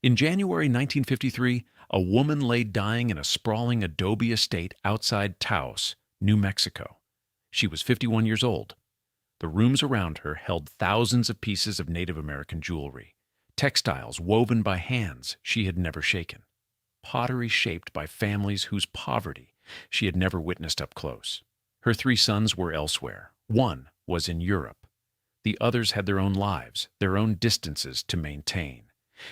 In January 1953, a woman lay dying in a sprawling adobe estate outside Taos, New Mexico. She was 51 years old. The rooms around her held thousands of pieces of Native American jewelry, textiles woven by hands she had never shaken, pottery shaped by families whose poverty she had never witnessed up close. Her three sons were elsewhere. One was in Europe. The others had their own lives, their own distances to maintain.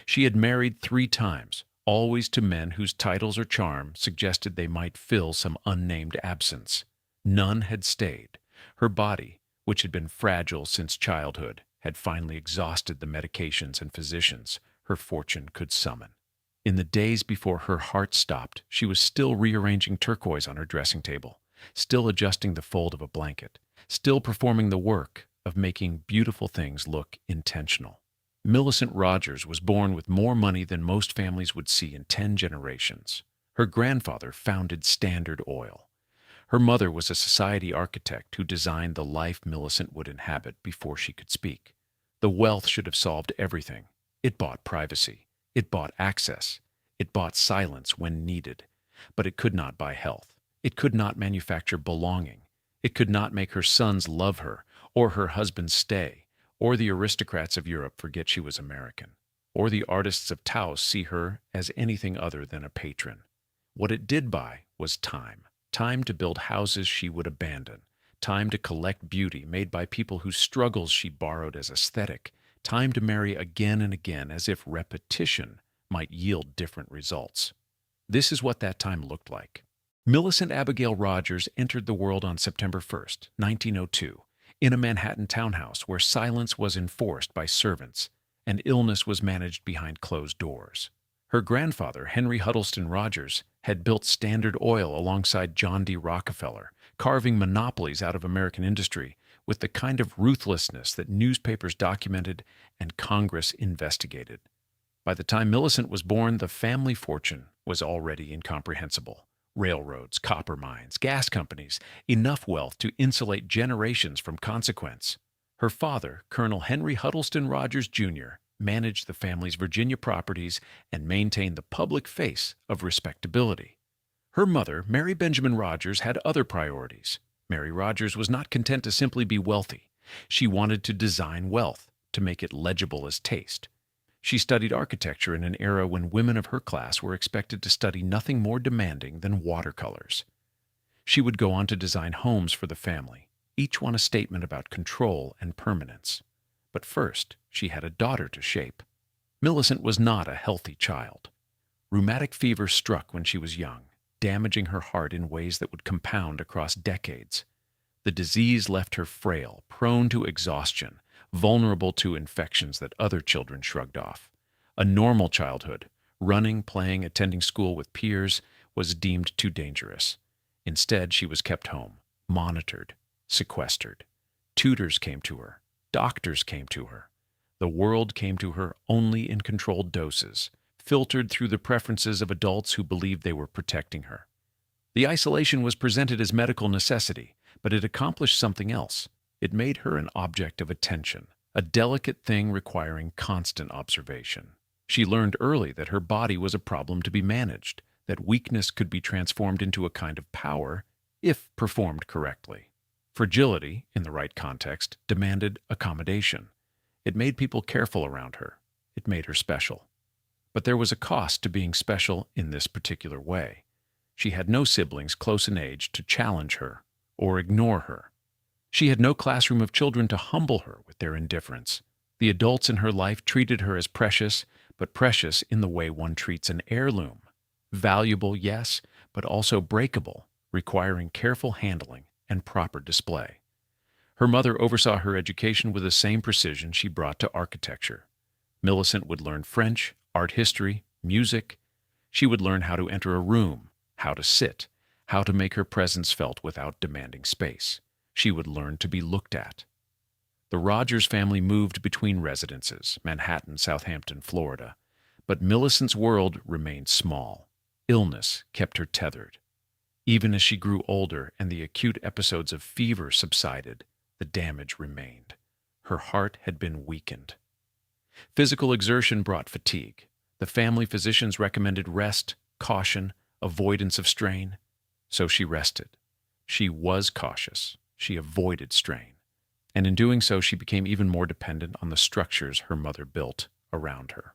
She had married 3 times, always to men whose titles or charm suggested they might fill some unnamed absence. None had stayed. Her body, which had been fragile since childhood, had finally exhausted the medications and physicians her fortune could summon. In the days before her heart stopped, she was still rearranging turquoise on her dressing table, still adjusting the fold of a blanket, still performing the work of making beautiful things look intentional. Millicent Rogers was born with more money than most families would see in 10 generations. Her grandfather founded Standard Oil. Her mother was a society architect who designed the life Millicent would inhabit before she could speak. The wealth should have solved everything. It bought privacy. It bought access. It bought silence when needed. But it could not buy health. It could not manufacture belonging. It could not make her sons love her, or her husband stay, or the aristocrats of Europe forget she was American, or the artists of Taos see her as anything other than a patron. What it did buy was time. Time to build houses she would abandon. Time to collect beauty made by people whose struggles she borrowed as aesthetic. Time to marry again and again as if repetition might yield different results. This is what that time looked like. Millicent Abigail Rogers entered the world on September 1st, 1902, in a Manhattan townhouse where silence was enforced by servants and illness was managed behind closed doors. Her grandfather, Henry Huddleston Rogers, had built Standard Oil alongside John D. Rockefeller, carving monopolies out of American industry with the kind of ruthlessness that newspapers documented and Congress investigated. By the time Millicent was born, the family fortune was already incomprehensible. Railroads, copper mines, gas companies, enough wealth to insulate generations from consequence. Her father, Colonel Henry Huddleston Rogers, Jr., managed the family's Virginia properties and maintained the public face of respectability. Her mother, Mary Benjamin Rogers, had other priorities. Mary Rogers was not content to simply be wealthy. She wanted to design wealth, to make it legible as taste. She studied architecture in an era when women of her class were expected to study nothing more demanding than watercolors. She would go on to design homes for the family, each one a statement about control and permanence. But first, she had a daughter to shape. Millicent was not a healthy child. Rheumatic fever struck when she was young, damaging her heart in ways that would compound across decades. The disease left her frail, prone to exhaustion, vulnerable to infections that other children shrugged off. A normal childhood, running, playing, attending school with peers, was deemed too dangerous. Instead, she was kept home, monitored, sequestered. Tutors came to her. Doctors came to her. The world came to her only in controlled doses, filtered through the preferences of adults who believed they were protecting her. The isolation was presented as medical necessity, but it accomplished something else. It made her an object of attention, a delicate thing requiring constant observation. She learned early that her body was a problem to be managed, that weakness could be transformed into a kind of power if performed correctly. Fragility, in the right context, demanded accommodation. It made people careful around her. It made her special. But there was a cost to being special in this particular way. She had no siblings close in age to challenge her or ignore her. She had no classroom of children to humble her with their indifference. The adults in her life treated her as precious, but precious in the way one treats an heirloom. Valuable, yes, but also breakable, requiring careful handling and proper display. Her mother oversaw her education with the same precision she brought to architecture. Millicent would learn French, art history, music. She would learn how to enter a room, how to sit, how to make her presence felt without demanding space. She would learn to be looked at. The Rogers family moved between residences, Manhattan, Southampton, Florida, but Millicent's world remained small. Illness kept her tethered. Even as she grew older and the acute episodes of fever subsided, the damage remained. Her heart had been weakened. Physical exertion brought fatigue. The family physicians recommended rest, caution, avoidance of strain. So she rested. She was cautious. She avoided strain. And in doing so, she became even more dependent on the structures her mother built around her.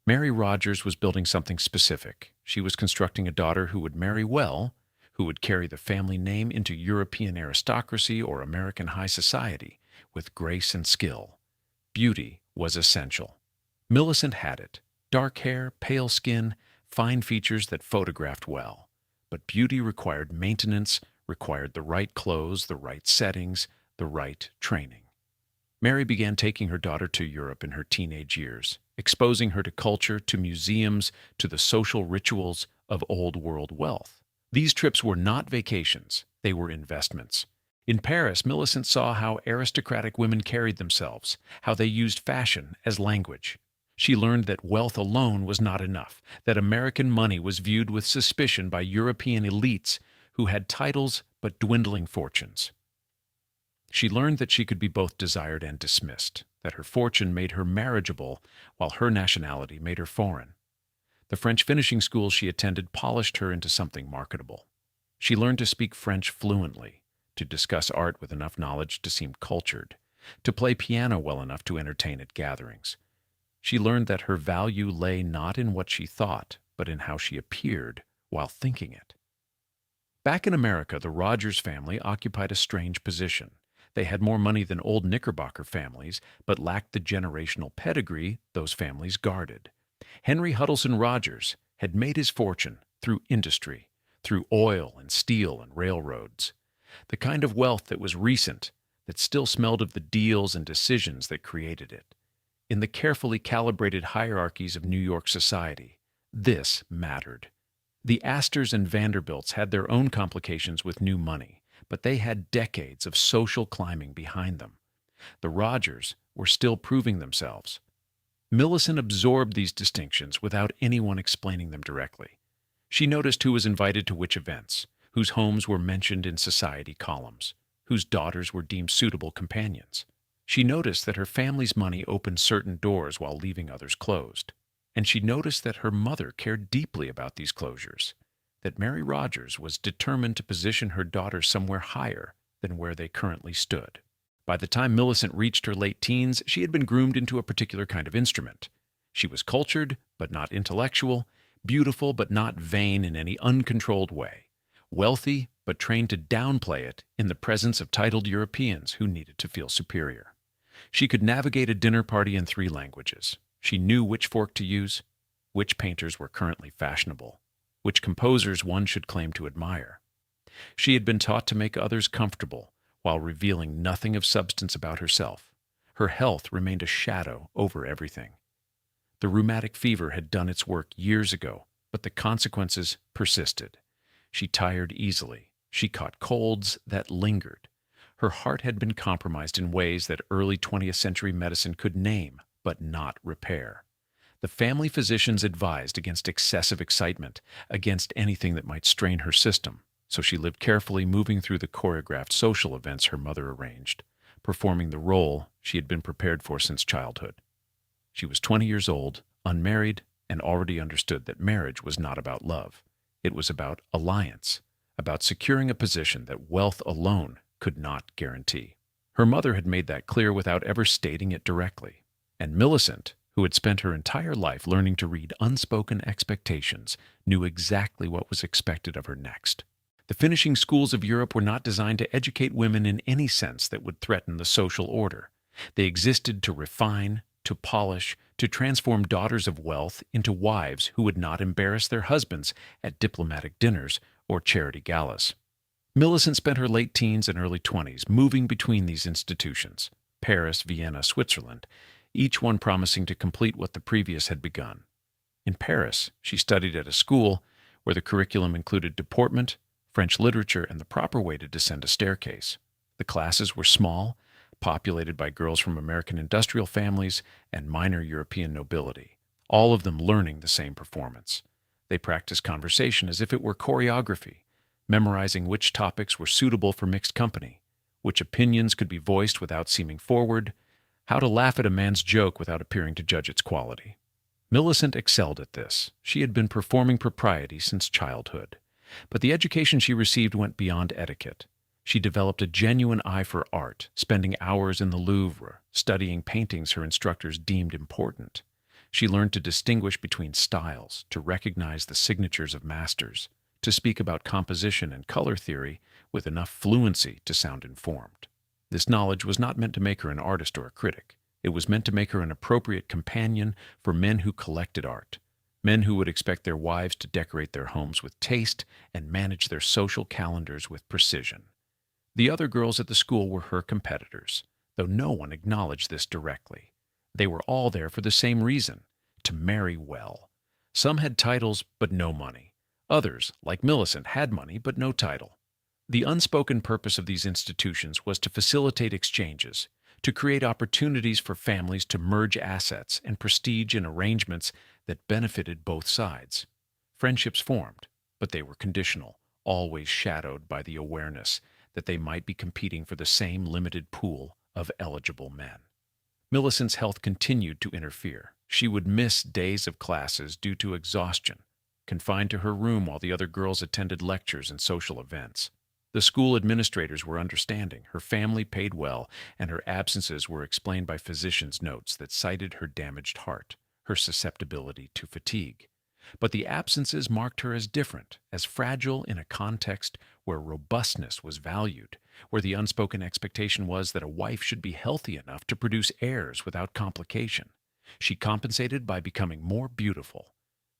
Mary Rogers was building something specific. She was constructing a daughter who would marry well, who would carry the family name into European aristocracy or American high society with grace and skill. Beauty was essential. Millicent had it. Dark hair, pale skin, fine features that photographed well. But beauty required maintenance, required the right clothes, the right settings, the right training. Mary began taking her daughter to Europe in her teenage years, exposing her to culture, to museums, to the social rituals of old world wealth. These trips were not vacations, they were investments. In Paris, Millicent saw how aristocratic women carried themselves, how they used fashion as language. She learned that wealth alone was not enough, that American money was viewed with suspicion by European elites who had titles but dwindling fortunes. She learned that she could be both desired and dismissed, that her fortune made her marriageable while her nationality made her foreign. The French finishing school she attended polished her into something marketable. She learned to speak French fluently, to discuss art with enough knowledge to seem cultured, to play piano well enough to entertain at gatherings. She learned that her value lay not in what she thought, but in how she appeared while thinking it. Back in America, the Rogers family occupied a strange position. They had more money than old Knickerbocker families, but lacked the generational pedigree those families guarded. Henry Huddleston Rogers had made his fortune through industry, through oil and steel and railroads. The kind of wealth that was recent, that still smelled of the deals and decisions that created it. In the carefully calibrated hierarchies of New York society, this mattered. The Astors and Vanderbilts had their own complications with new money, but they had decades of social climbing behind them. The Rogers were still proving themselves. Millicent absorbed these distinctions without anyone explaining them directly. She noticed who was invited to which events, whose homes were mentioned in society columns, whose daughters were deemed suitable companions. She noticed that her family's money opened certain doors while leaving others closed. And she noticed that her mother cared deeply about these closures, that Mary Rogers was determined to position her daughters somewhere higher than where they currently stood. By the time Millicent reached her late teens, she had been groomed into a particular kind of instrument. She was cultured, but not intellectual, beautiful, but not vain in any uncontrolled way, wealthy, but trained to downplay it in the presence of titled Europeans who needed to feel superior. She could navigate a dinner party in 3 languages. She knew which fork to use, which painters were currently fashionable, which composers one should claim to admire. She had been taught to make others comfortable while revealing nothing of substance about herself. Her health remained a shadow over everything. The rheumatic fever had done its work years ago, but the consequences persisted. She tired easily. She caught colds that lingered. Her heart had been compromised in ways that early 20th century medicine could name, but not repair. The family physicians advised against excessive excitement, against anything that might strain her system, so she lived carefully, moving through the choreographed social events her mother arranged, performing the role she had been prepared for since childhood. She was 20 years old, unmarried, and already understood that marriage was not about love. It was about alliance, about securing a position that wealth alone could not guarantee. Her mother had made that clear without ever stating it directly. And Millicent, who had spent her entire life learning to read unspoken expectations, knew exactly what was expected of her next. The finishing schools of Europe were not designed to educate women in any sense that would threaten the social order. They existed to refine, to polish, to transform daughters of wealth into wives who would not embarrass their husbands at diplomatic dinners or charity galas. Millicent spent her late teens and early 20s moving between these institutions, Paris, Vienna, Switzerland, each one promising to complete what the previous had begun. In Paris, she studied at a school where the curriculum included deportment, French literature, and the proper way to descend a staircase. The classes were small, populated by girls from American industrial families and minor European nobility, all of them learning the same performance. They practiced conversation as if it were choreography, memorizing which topics were suitable for mixed company, which opinions could be voiced without seeming forward, how to laugh at a man's joke without appearing to judge its quality. Millicent excelled at this. She had been performing propriety since childhood. But the education she received went beyond etiquette. She developed a genuine eye for art, spending hours in the Louvre, studying paintings her instructors deemed important. She learned to distinguish between styles, to recognize the signatures of masters, to speak about composition and color theory with enough fluency to sound informed. This knowledge was not meant to make her an artist or a critic. It was meant to make her an appropriate companion for men who collected art, men who would expect their wives to decorate their homes with taste and manage their social calendars with precision. The other girls at the school were her competitors, though no one acknowledged this directly. They were all there for the same reason, to marry well. Some had titles but no money. Others, like Millicent, had money but no title. The unspoken purpose of these institutions was to facilitate exchanges, to create opportunities for families to merge assets and prestige in arrangements that benefited both sides. Friendships formed, but they were conditional, always shadowed by the awareness that they might be competing for the same limited pool of eligible men. Millicent's health continued to interfere. She would miss days of classes due to exhaustion, confined to her room while the other girls attended lectures and social events. The school administrators were understanding. Her family paid well, and her absences were explained by physicians' notes that cited her damaged heart, her susceptibility to fatigue. But the absences marked her as different, as fragile in a context where robustness was valued, where the unspoken expectation was that a wife should be healthy enough to produce heirs without complication. She compensated by becoming more beautiful.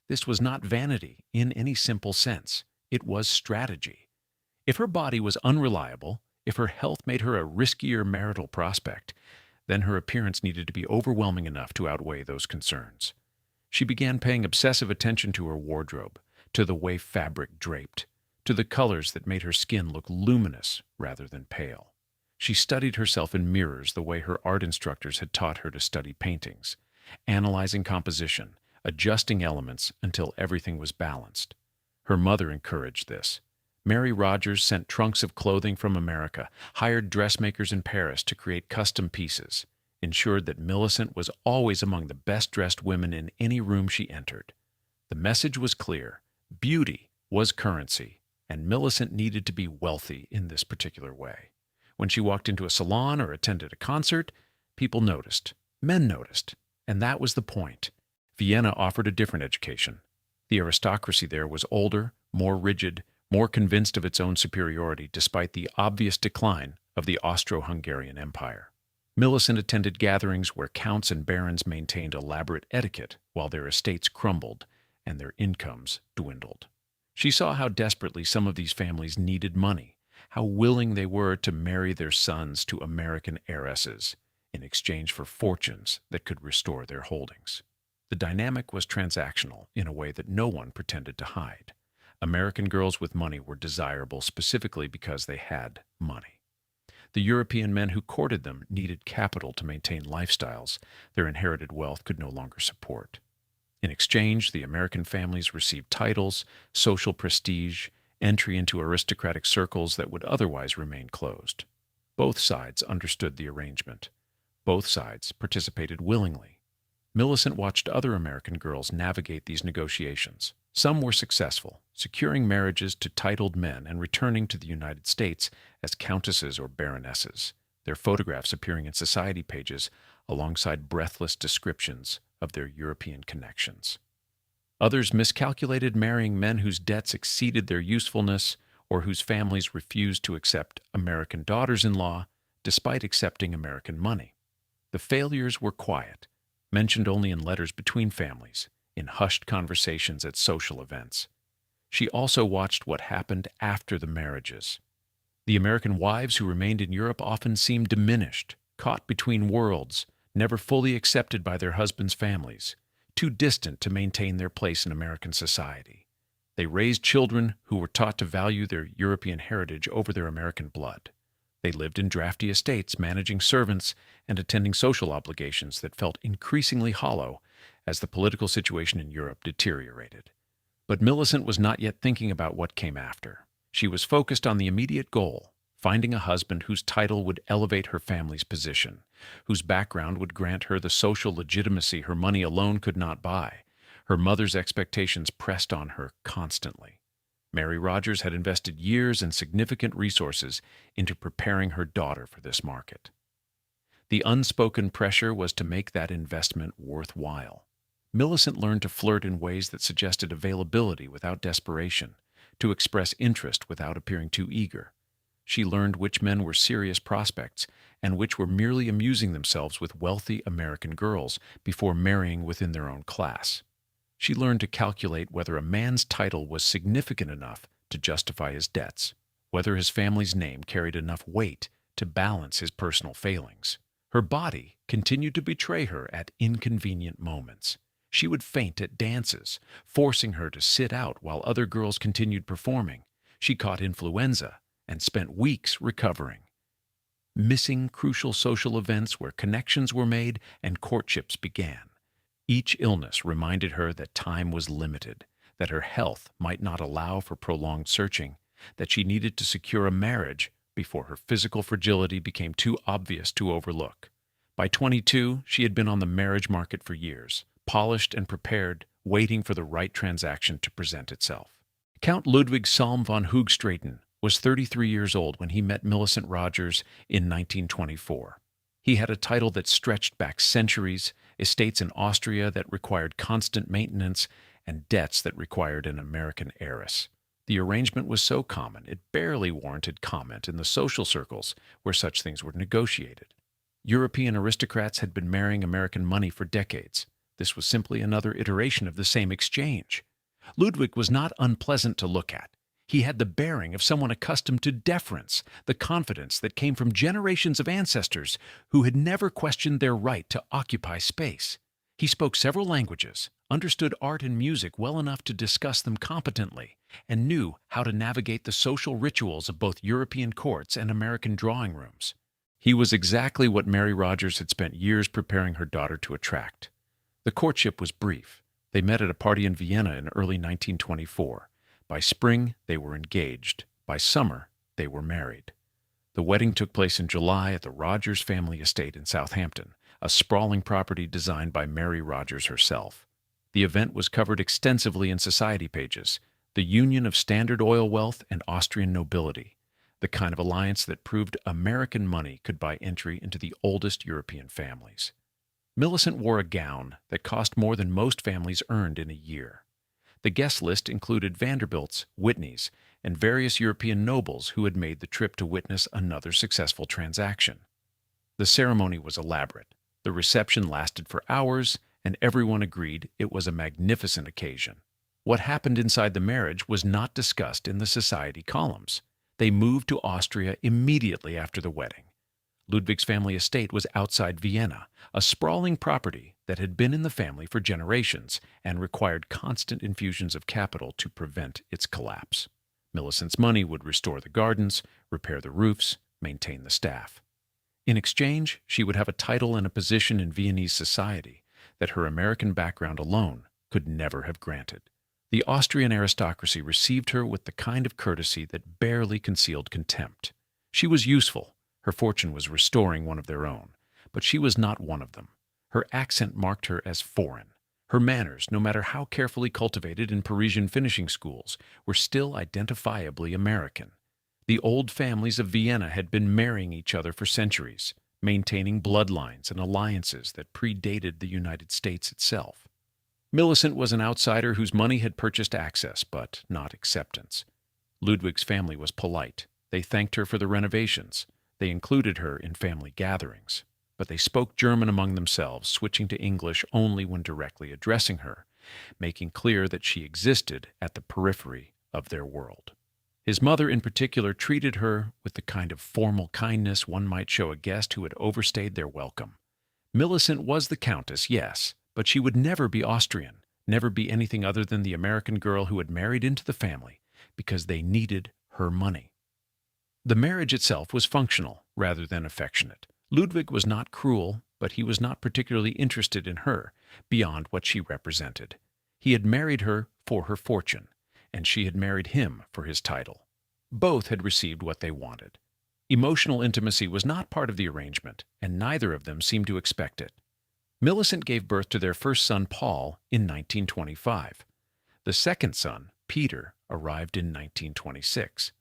This was not vanity in any simple sense. It was strategy. If her body was unreliable, if her health made her a riskier marital prospect, then her appearance needed to be overwhelming enough to outweigh those concerns. She began paying obsessive attention to her wardrobe, to the way fabric draped, to the colors that made her skin look luminous rather than pale. She studied herself in mirrors the way her art instructors had taught her to study paintings, analyzing composition, adjusting elements until everything was balanced. Her mother encouraged this. Mary Rogers sent trunks of clothing from America, hired dressmakers in Paris to create custom pieces, ensured that Millicent was always among the best-dressed women in any room she entered. The message was clear. Beauty was currency, and Millicent needed to be wealthy in this particular way. When she walked into a salon or attended a concert, people noticed. Men noticed. And that was the point. Vienna offered a different education. The aristocracy there was older, more rigid, more convinced of its own superiority despite the obvious decline of the Austro-Hungarian Empire. Millicent attended gatherings where counts and barons maintained elaborate etiquette while their estates crumbled and their incomes dwindled. She saw how desperately some of these families needed money, how willing they were to marry their sons to American heiresses in exchange for fortunes that could restore their holdings. The dynamic was transactional in a way that no one pretended to hide. American girls with money were desirable specifically because they had money. The European men who courted them needed capital to maintain lifestyles their inherited wealth could no longer support. In exchange, the American families received titles, social prestige, entry into aristocratic circles that would otherwise remain closed. Both sides understood the arrangement. Both sides participated willingly. Millicent watched other American girls navigate these negotiations. Some were successful, securing marriages to titled men and returning to the United States as countesses or baronesses, their photographs appearing in society pages alongside breathless descriptions of their European connections. Others miscalculated, marrying men whose debts exceeded their usefulness or whose families refused to accept American daughters-in-law despite accepting American money. The failures were quiet, mentioned only in letters between families, in hushed conversations at social events. She also watched what happened after the marriages. The American wives who remained in Europe often seemed diminished, caught between worlds, never fully accepted by their husbands' families, too distant to maintain their place in American society. They raised children who were taught to value their European heritage over their American blood. They lived in drafty estates, managing servants and attending social obligations that felt increasingly hollow as the political situation in Europe deteriorated. But Millicent was not yet thinking about what came after. She was focused on the immediate goal, finding a husband whose title would elevate her family's position, whose background would grant her the social legitimacy her money alone could not buy, Her mother's expectations pressed on her constantly. Mary Rogers had invested years and significant resources into preparing her daughter for this market. The unspoken pressure was to make that investment worthwhile. Millicent learned to flirt in ways that suggested availability without desperation, to express interest without appearing too eager. She learned which men were serious prospects and which were merely amusing themselves with wealthy American girls before marrying within their own class. She learned to calculate whether a man's title was significant enough to justify his debts, whether his family's name carried enough weight to balance his personal failings. Her body continued to betray her at inconvenient moments. She would faint at dances, forcing her to sit out while other girls continued performing. She caught influenza and spent weeks recovering, missing crucial social events where connections were made and courtships began. Each illness reminded her that time was limited, that her health might not allow for prolonged searching, that she needed to secure a marriage before her physical fragility became too obvious to overlook. By 22, she had been on the marriage market for years, polished and prepared, waiting for the right transaction to present itself. Count Ludwig Salm von Hoogstraten was 33 years old when he met Millicent Rogers in 1924. He had a title that stretched back centuries, estates in Austria that required constant maintenance, and debts that required an American heiress. The arrangement was so common it barely warranted comment in the social circles where such things were negotiated. European aristocrats had been marrying American money for decades. This was simply another iteration of the same exchange. Ludwig was not unpleasant to look at. He had the bearing of someone accustomed to deference, the confidence that came from generations of ancestors who had never questioned their right to occupy space. He spoke several languages, understood art and music well enough to discuss them competently, and knew how to navigate the social rituals of both European courts and American drawing rooms. He was exactly what Mary Rogers had spent years preparing her daughter to attract. The courtship was brief. They met at a party in Vienna in early 1924. By spring, they were engaged. By summer, they were married. The wedding took place in July at the Rogers family estate in Southampton, a sprawling property designed by Mary Rogers herself. The event was covered extensively in society pages, the union of Standard Oil wealth and Austrian nobility, the kind of alliance that proved American money could buy entry into the oldest European families. Millicent wore a gown that cost more than most families earned in a year. The guest list included Vanderbilts, Whitneys, and various European nobles who had made the trip to witness another successful transaction. The ceremony was elaborate. The reception lasted for hours, and everyone agreed it was a magnificent occasion. What happened inside the marriage was not discussed in the society columns. They moved to Austria immediately after the wedding. Ludwig's family estate was outside Vienna, a sprawling property that had been in the family for generations and required constant infusions of capital to prevent its collapse. Millicent's money would restore the gardens, repair the roofs, maintain the staff. In exchange, she would have a title and a position in Viennese society that her American background alone could never have granted. The Austrian aristocracy received her with the kind of courtesy that barely concealed contempt. She was useful. Her fortune was restoring one of their own, but she was not one of them. Her accent marked her as foreign. Her manners, no matter how carefully cultivated in Parisian finishing schools, were still identifiably American. The old families of Vienna had been marrying each other for centuries, maintaining bloodlines and alliances that predated the United States itself. Millicent was an outsider whose money had purchased access, but not acceptance. Ludwig's family was polite. They thanked her for the renovations. They included her in family gatherings, but they spoke German among themselves, switching to English only when directly addressing her, making clear that she existed at the periphery of their world. His mother in particular treated her with the kind of formal kindness one might show a guest who had overstayed their welcome. Millicent was the Countess, yes, but she would never be Austrian, never be anything other than the American girl who had married into the family because they needed her money. The marriage itself was functional rather than affectionate. Ludwig was not cruel, but he was not particularly interested in her beyond what she represented. He had married her for her fortune, and she had married him for his title. Both had received what they wanted. Emotional intimacy was not part of the arrangement, and neither of them seemed to expect it. Millicent gave birth to their first son, Paul, in 1925. The second son, Peter, arrived in 1926.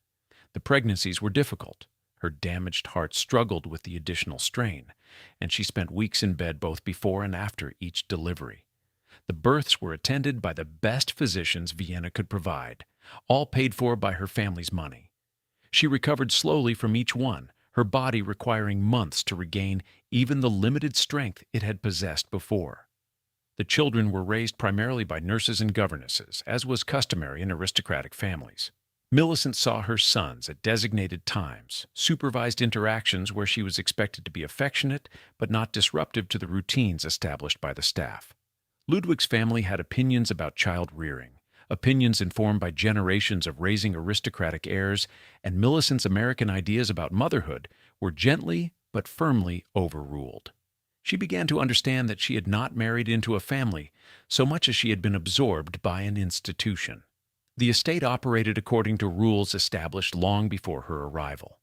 The pregnancies were difficult. Her damaged heart struggled with the additional strain, and she spent weeks in bed both before and after each delivery. The births were attended by the best physicians Vienna could provide, all paid for by her family's money. She recovered slowly from each one, her body requiring months to regain even the limited strength it had possessed before. The children were raised primarily by nurses and governesses, as was customary in aristocratic families. Millicent saw her sons at designated times, supervised interactions where she was expected to be affectionate but not disruptive to the routines established by the staff. Ludwig's family had opinions about child rearing, opinions informed by generations of raising aristocratic heirs, and Millicent's American ideas about motherhood were gently but firmly overruled. She began to understand that she had not married into a family so much as she had been absorbed by an institution. The estate operated according to rules established long before her arrival.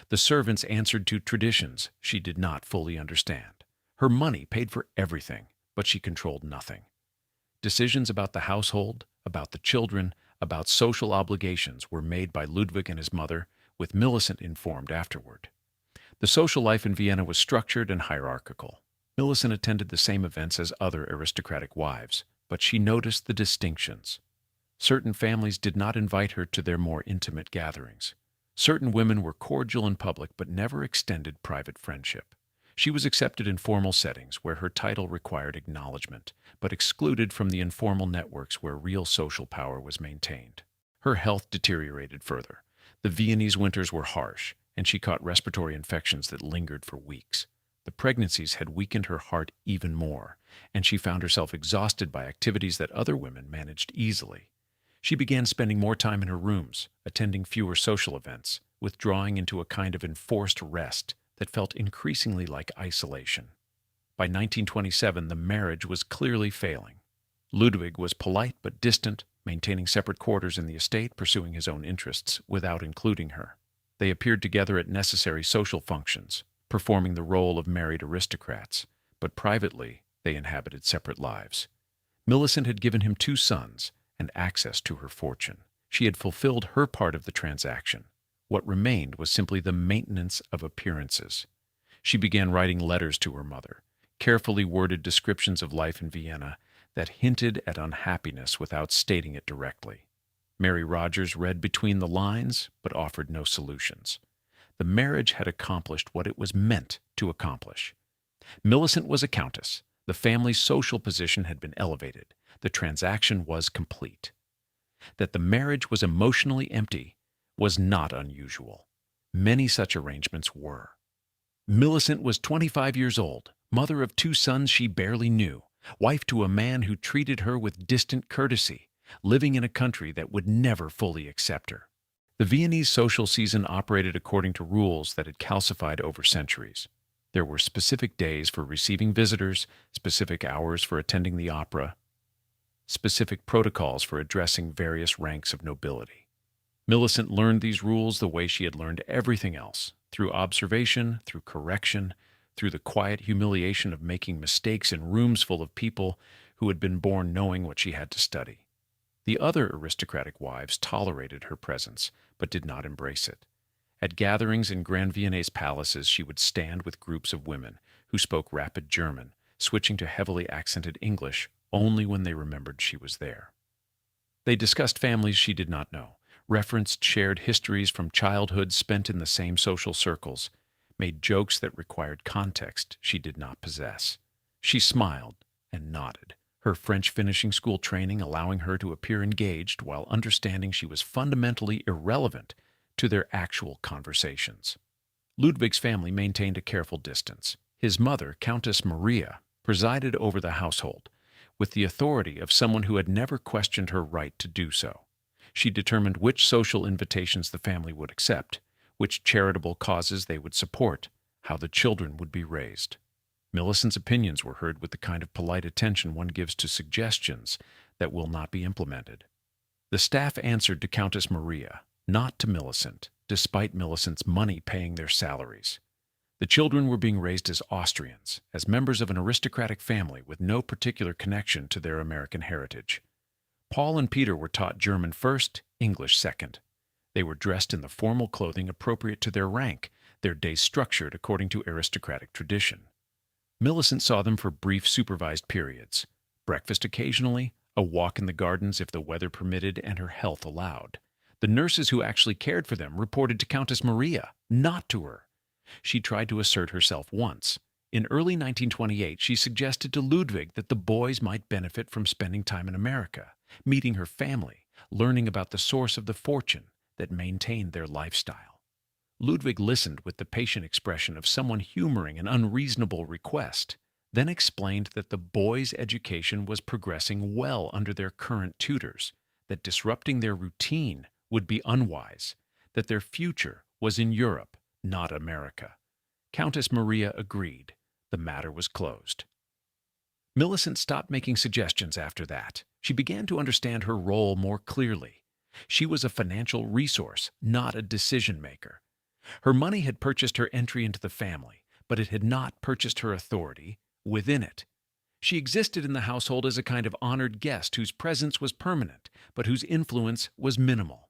The servants answered to traditions she did not fully understand. Her money paid for everything, but she controlled nothing. Decisions about the household, about the children, about social obligations were made by Ludwig and his mother, with Millicent informed afterward. The social life in Vienna was structured and hierarchical. Millicent attended the same events as other aristocratic wives, but she noticed the distinctions. Certain families did not invite her to their more intimate gatherings. Certain women were cordial in public but never extended private friendship. She was accepted in formal settings where her title required acknowledgement, but excluded from the informal networks where real social power was maintained. Her health deteriorated further. The Viennese winters were harsh, and she caught respiratory infections that lingered for weeks. The pregnancies had weakened her heart even more, and she found herself exhausted by activities that other women managed easily. She began spending more time in her rooms, attending fewer social events, withdrawing into a kind of enforced rest that felt increasingly like isolation. By 1927, the marriage was clearly failing. Ludwig was polite but distant, maintaining separate quarters in the estate, pursuing his own interests without including her. They appeared together at necessary social functions, performing the role of married aristocrats, but privately they inhabited separate lives. Millicent had given him 2 sons and access to her fortune. She had fulfilled her part of the transaction. What remained was simply the maintenance of appearances. She began writing letters to her mother, carefully worded descriptions of life in Vienna that hinted at unhappiness without stating it directly. Mary Rogers read between the lines but offered no solutions. The marriage had accomplished what it was meant to accomplish. Millicent was a countess. The family's social position had been elevated. The transaction was complete. That the marriage was emotionally empty was not unusual. Many such arrangements were. Millicent was 25 years old, mother of 2 sons she barely knew, wife to a man who treated her with distant courtesy, living in a country that would never fully accept her. The Viennese social season operated according to rules that had calcified over centuries. There were specific days for receiving visitors, specific hours for attending the opera, specific protocols for addressing various ranks of nobility. Millicent learned these rules the way she had learned everything else, through observation, through correction, through the quiet humiliation of making mistakes in rooms full of people who had been born knowing what she had to study. The other aristocratic wives tolerated her presence, but did not embrace it. At gatherings in Grand Viennese palaces, she would stand with groups of women who spoke rapid German, switching to heavily accented English only when they remembered she was there. They discussed families she did not know, referenced shared histories from childhood spent in the same social circles, made jokes that required context she did not possess. She smiled and nodded, her French finishing school training allowing her to appear engaged while understanding she was fundamentally irrelevant to their actual conversations. Ludwig's family maintained a careful distance. His mother, Countess Maria, presided over the household, with the authority of someone who had never questioned her right to do so. She determined which social invitations the family would accept, which charitable causes they would support, how the children would be raised. Millicent's opinions were heard with the kind of polite attention one gives to suggestions that will not be implemented. The staff answered to Countess Maria, not to Millicent, despite Millicent's money paying their salaries. The children were being raised as Austrians, as members of an aristocratic family with no particular connection to their American heritage. Paul and Peter were taught German first, English second. They were dressed in the formal clothing appropriate to their rank, their days structured according to aristocratic tradition. Millicent saw them for brief supervised periods, breakfast occasionally, a walk in the gardens if the weather permitted and her health allowed. The nurses who actually cared for them reported to Countess Maria, not to her. She tried to assert herself once. In early 1928, she suggested to Ludwig that the boys might benefit from spending time in America, meeting her family, learning about the source of the fortune that maintained their lifestyle. Ludwig listened with the patient expression of someone humoring an unreasonable request, then explained that the boys' education was progressing well under their current tutors, that disrupting their routine would be unwise, that their future was in Europe, not America. Countess Maria agreed. The matter was closed. Millicent stopped making suggestions after that. She began to understand her role more clearly. She was a financial resource, not a decision-maker. Her money had purchased her entry into the family, but it had not purchased her authority within it. She existed in the household as a kind of honored guest whose presence was permanent, but whose influence was minimal.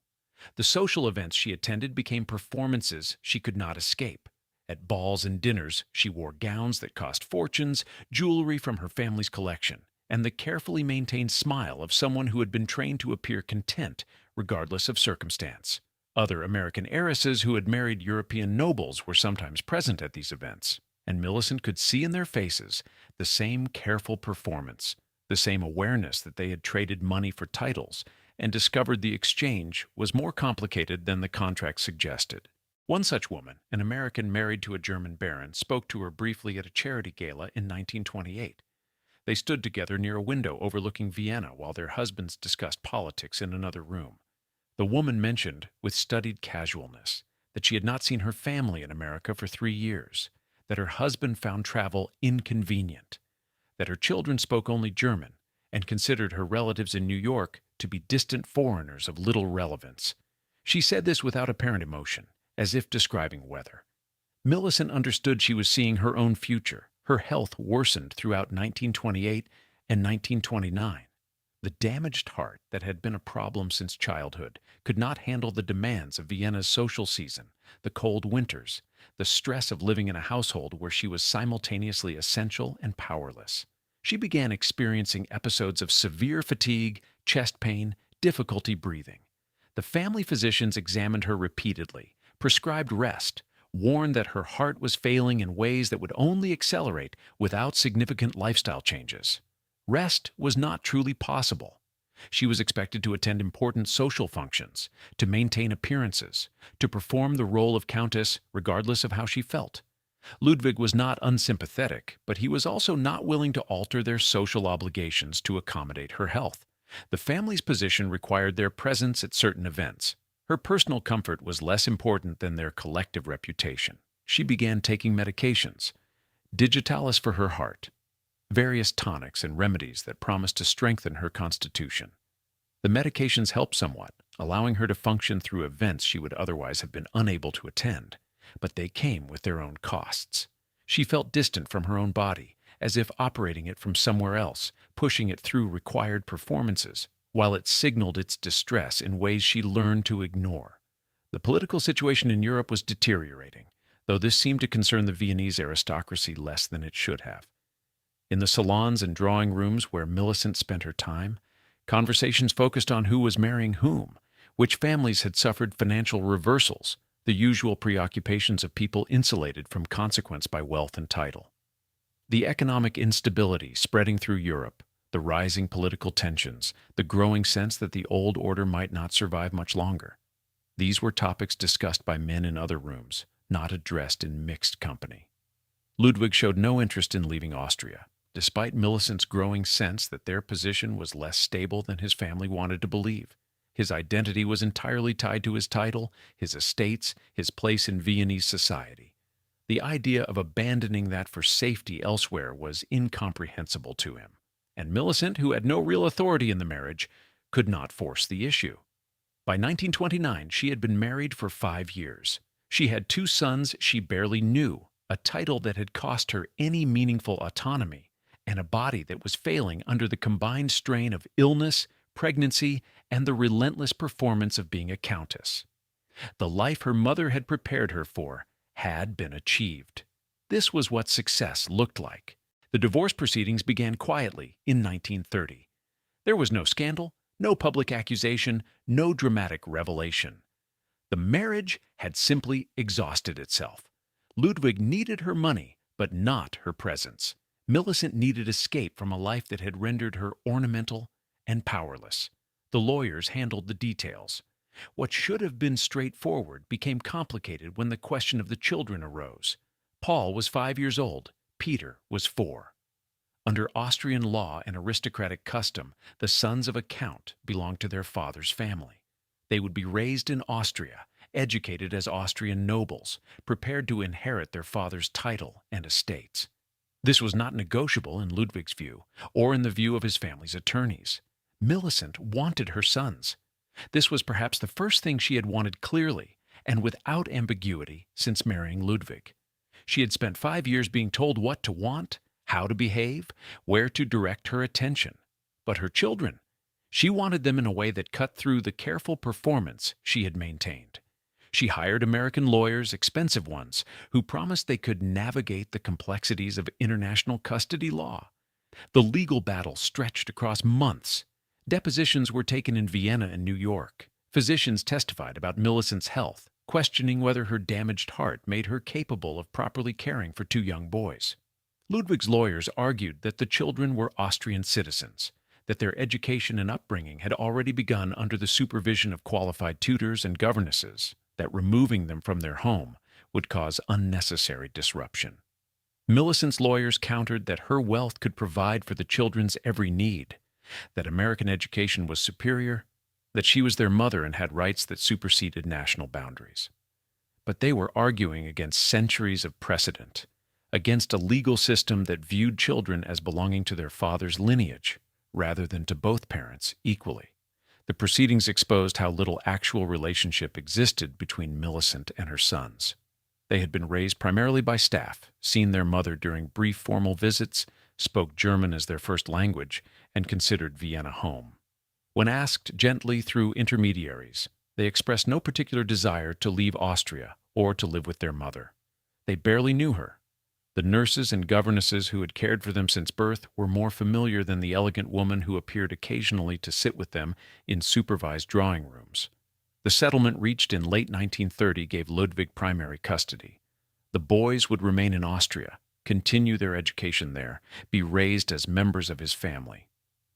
The social events she attended became performances she could not escape. At balls and dinners, she wore gowns that cost fortunes, jewelry from her family's collection, and the carefully maintained smile of someone who had been trained to appear content, regardless of circumstance. Other American heiresses who had married European nobles were sometimes present at these events, and Millicent could see in their faces the same careful performance, the same awareness that they had traded money for titles, and discovered the exchange was more complicated than the contract suggested. One such woman, an American married to a German baron, spoke to her briefly at a charity gala in 1928. They stood together near a window overlooking Vienna while their husbands discussed politics in another room. The woman mentioned, with studied casualness, that she had not seen her family in America for 3 years, that her husband found travel inconvenient, that her children spoke only German, and considered her relatives in New York to be distant foreigners of little relevance. She said this without apparent emotion, as if describing weather. Millicent understood she was seeing her own future. Her health worsened throughout 1928 and 1929. The damaged heart that had been a problem since childhood could not handle the demands of Vienna's social season, the cold winters, the stress of living in a household where she was simultaneously essential and powerless. She began experiencing episodes of severe fatigue, chest pain, difficulty breathing. The family physicians examined her repeatedly, prescribed rest, warned that her heart was failing in ways that would only accelerate without significant lifestyle changes. Rest was not truly possible. She was expected to attend important social functions, to maintain appearances, to perform the role of countess regardless of how she felt. Ludwig was not unsympathetic, but he was also not willing to alter their social obligations to accommodate her health. The family's position required their presence at certain events. Her personal comfort was less important than their collective reputation. She began taking medications, digitalis for her heart, various tonics and remedies that promised to strengthen her constitution. The medications helped somewhat, allowing her to function through events she would otherwise have been unable to attend, but they came with their own costs. She felt distant from her own body, as if operating it from somewhere else, pushing it through required performances, while it signaled its distress in ways she learned to ignore. The political situation in Europe was deteriorating, though this seemed to concern the Viennese aristocracy less than it should have. In the salons and drawing rooms where Millicent spent her time, conversations focused on who was marrying whom, which families had suffered financial reversals, the usual preoccupations of people insulated from consequence by wealth and title. The economic instability spreading through Europe, the rising political tensions, the growing sense that the old order might not survive much longer. These were topics discussed by men in other rooms, not addressed in mixed company. Ludwig showed no interest in leaving Austria, despite Millicent's growing sense that their position was less stable than his family wanted to believe. His identity was entirely tied to his title, his estates, his place in Viennese society. The idea of abandoning that for safety elsewhere was incomprehensible to him, and Millicent, who had no real authority in the marriage, could not force the issue. By 1929, she had been married for 5 years. She had 2 sons she barely knew, a title that had cost her any meaningful autonomy, and a body that was failing under the combined strain of illness, pregnancy, and the relentless performance of being a countess. The life her mother had prepared her for had been achieved. This was what success looked like. The divorce proceedings began quietly in 1930. There was no scandal, no public accusation, no dramatic revelation. The marriage had simply exhausted itself. Ludwig needed her money, but not her presence. Millicent needed escape from a life that had rendered her ornamental and powerless. The lawyers handled the details. What should have been straightforward became complicated when the question of the children arose. Paul was 5 years old. Peter was 4. Under Austrian law and aristocratic custom, the sons of a count belonged to their father's family. They would be raised in Austria, educated as Austrian nobles, prepared to inherit their father's title and estates. This was not negotiable in Ludwig's view, or in the view of his family's attorneys. Millicent wanted her sons. This was perhaps the first thing she had wanted clearly and without ambiguity since marrying Ludwig. She had spent 5 years being told what to want, how to behave, where to direct her attention. But her children, she wanted them in a way that cut through the careful performance she had maintained. She hired American lawyers, expensive ones, who promised they could navigate the complexities of international custody law. The legal battle stretched across months. Depositions were taken in Vienna and New York. Physicians testified about Millicent's health, questioning whether her damaged heart made her capable of properly caring for 2 young boys. Ludwig's lawyers argued that the children were Austrian citizens, that their education and upbringing had already begun under the supervision of qualified tutors and governesses, that removing them from their home would cause unnecessary disruption. Millicent's lawyers countered that her wealth could provide for the children's every need, that American education was superior, that she was their mother and had rights that superseded national boundaries. But they were arguing against centuries of precedent, against a legal system that viewed children as belonging to their father's lineage, rather than to both parents equally. The proceedings exposed how little actual relationship existed between Millicent and her sons. They had been raised primarily by staff, seen their mother during brief formal visits, spoke German as their first language, and considered Vienna home. When asked gently through intermediaries, they expressed no particular desire to leave Austria or to live with their mother. They barely knew her. The nurses and governesses who had cared for them since birth were more familiar than the elegant woman who appeared occasionally to sit with them in supervised drawing rooms. The settlement reached in late 1930 gave Ludwig primary custody. The boys would remain in Austria, continue their education there, be raised as members of his family.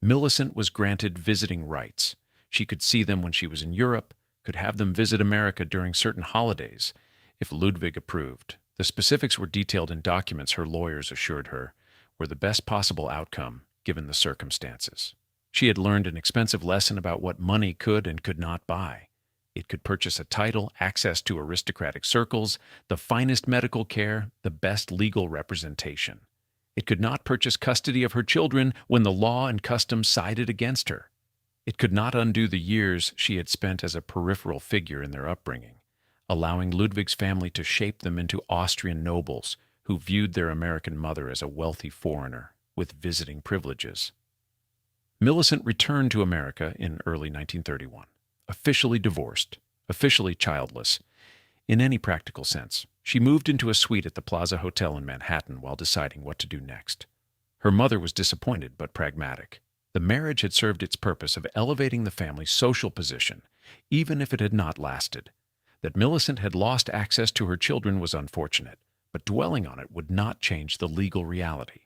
Millicent was granted visiting rights. She could see them when she was in Europe, could have them visit America during certain holidays, if Ludwig approved. The specifics were detailed in documents her lawyers assured her were the best possible outcome given the circumstances. She had learned an expensive lesson about what money could and could not buy. It could purchase a title, access to aristocratic circles, the finest medical care, the best legal representation. It could not purchase custody of her children when the law and custom sided against her. It could not undo the years she had spent as a peripheral figure in their upbringing, allowing Ludwig's family to shape them into Austrian nobles who viewed their American mother as a wealthy foreigner with visiting privileges. Millicent returned to America in early 1931, officially divorced, officially childless. In any practical sense, she moved into a suite at the Plaza Hotel in Manhattan while deciding what to do next. Her mother was disappointed but pragmatic. The marriage had served its purpose of elevating the family's social position, even if it had not lasted. That Millicent had lost access to her children was unfortunate, but dwelling on it would not change the legal reality.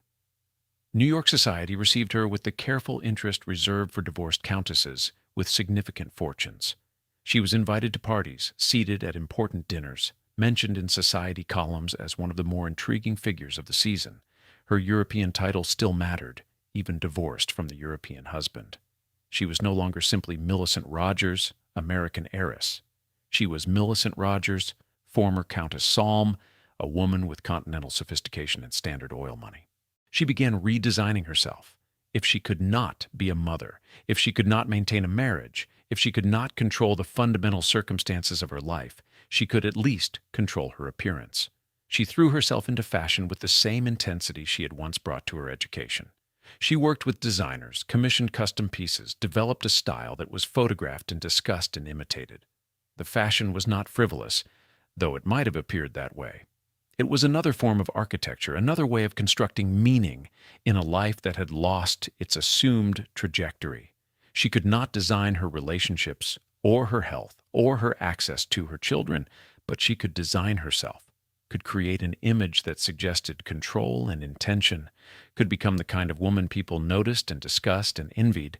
New York society received her with the careful interest reserved for divorced countesses with significant fortunes. She was invited to parties, seated at important dinners, mentioned in society columns as one of the more intriguing figures of the season. Her European title still mattered, even divorced from the European husband. She was no longer simply Millicent Rogers, American heiress. She was Millicent Rogers, former Countess Salm, a woman with continental sophistication and Standard Oil money. She began redesigning herself. If she could not be a mother, if she could not maintain a marriage, if she could not control the fundamental circumstances of her life, she could at least control her appearance. She threw herself into fashion with the same intensity she had once brought to her education. She worked with designers, commissioned custom pieces, developed a style that was photographed and discussed and imitated. The fashion was not frivolous, though it might have appeared that way. It was another form of architecture, another way of constructing meaning in a life that had lost its assumed trajectory. She could not design her relationships, or her health, or her access to her children, but she could design herself, could create an image that suggested control and intention, could become the kind of woman people noticed and discussed and envied.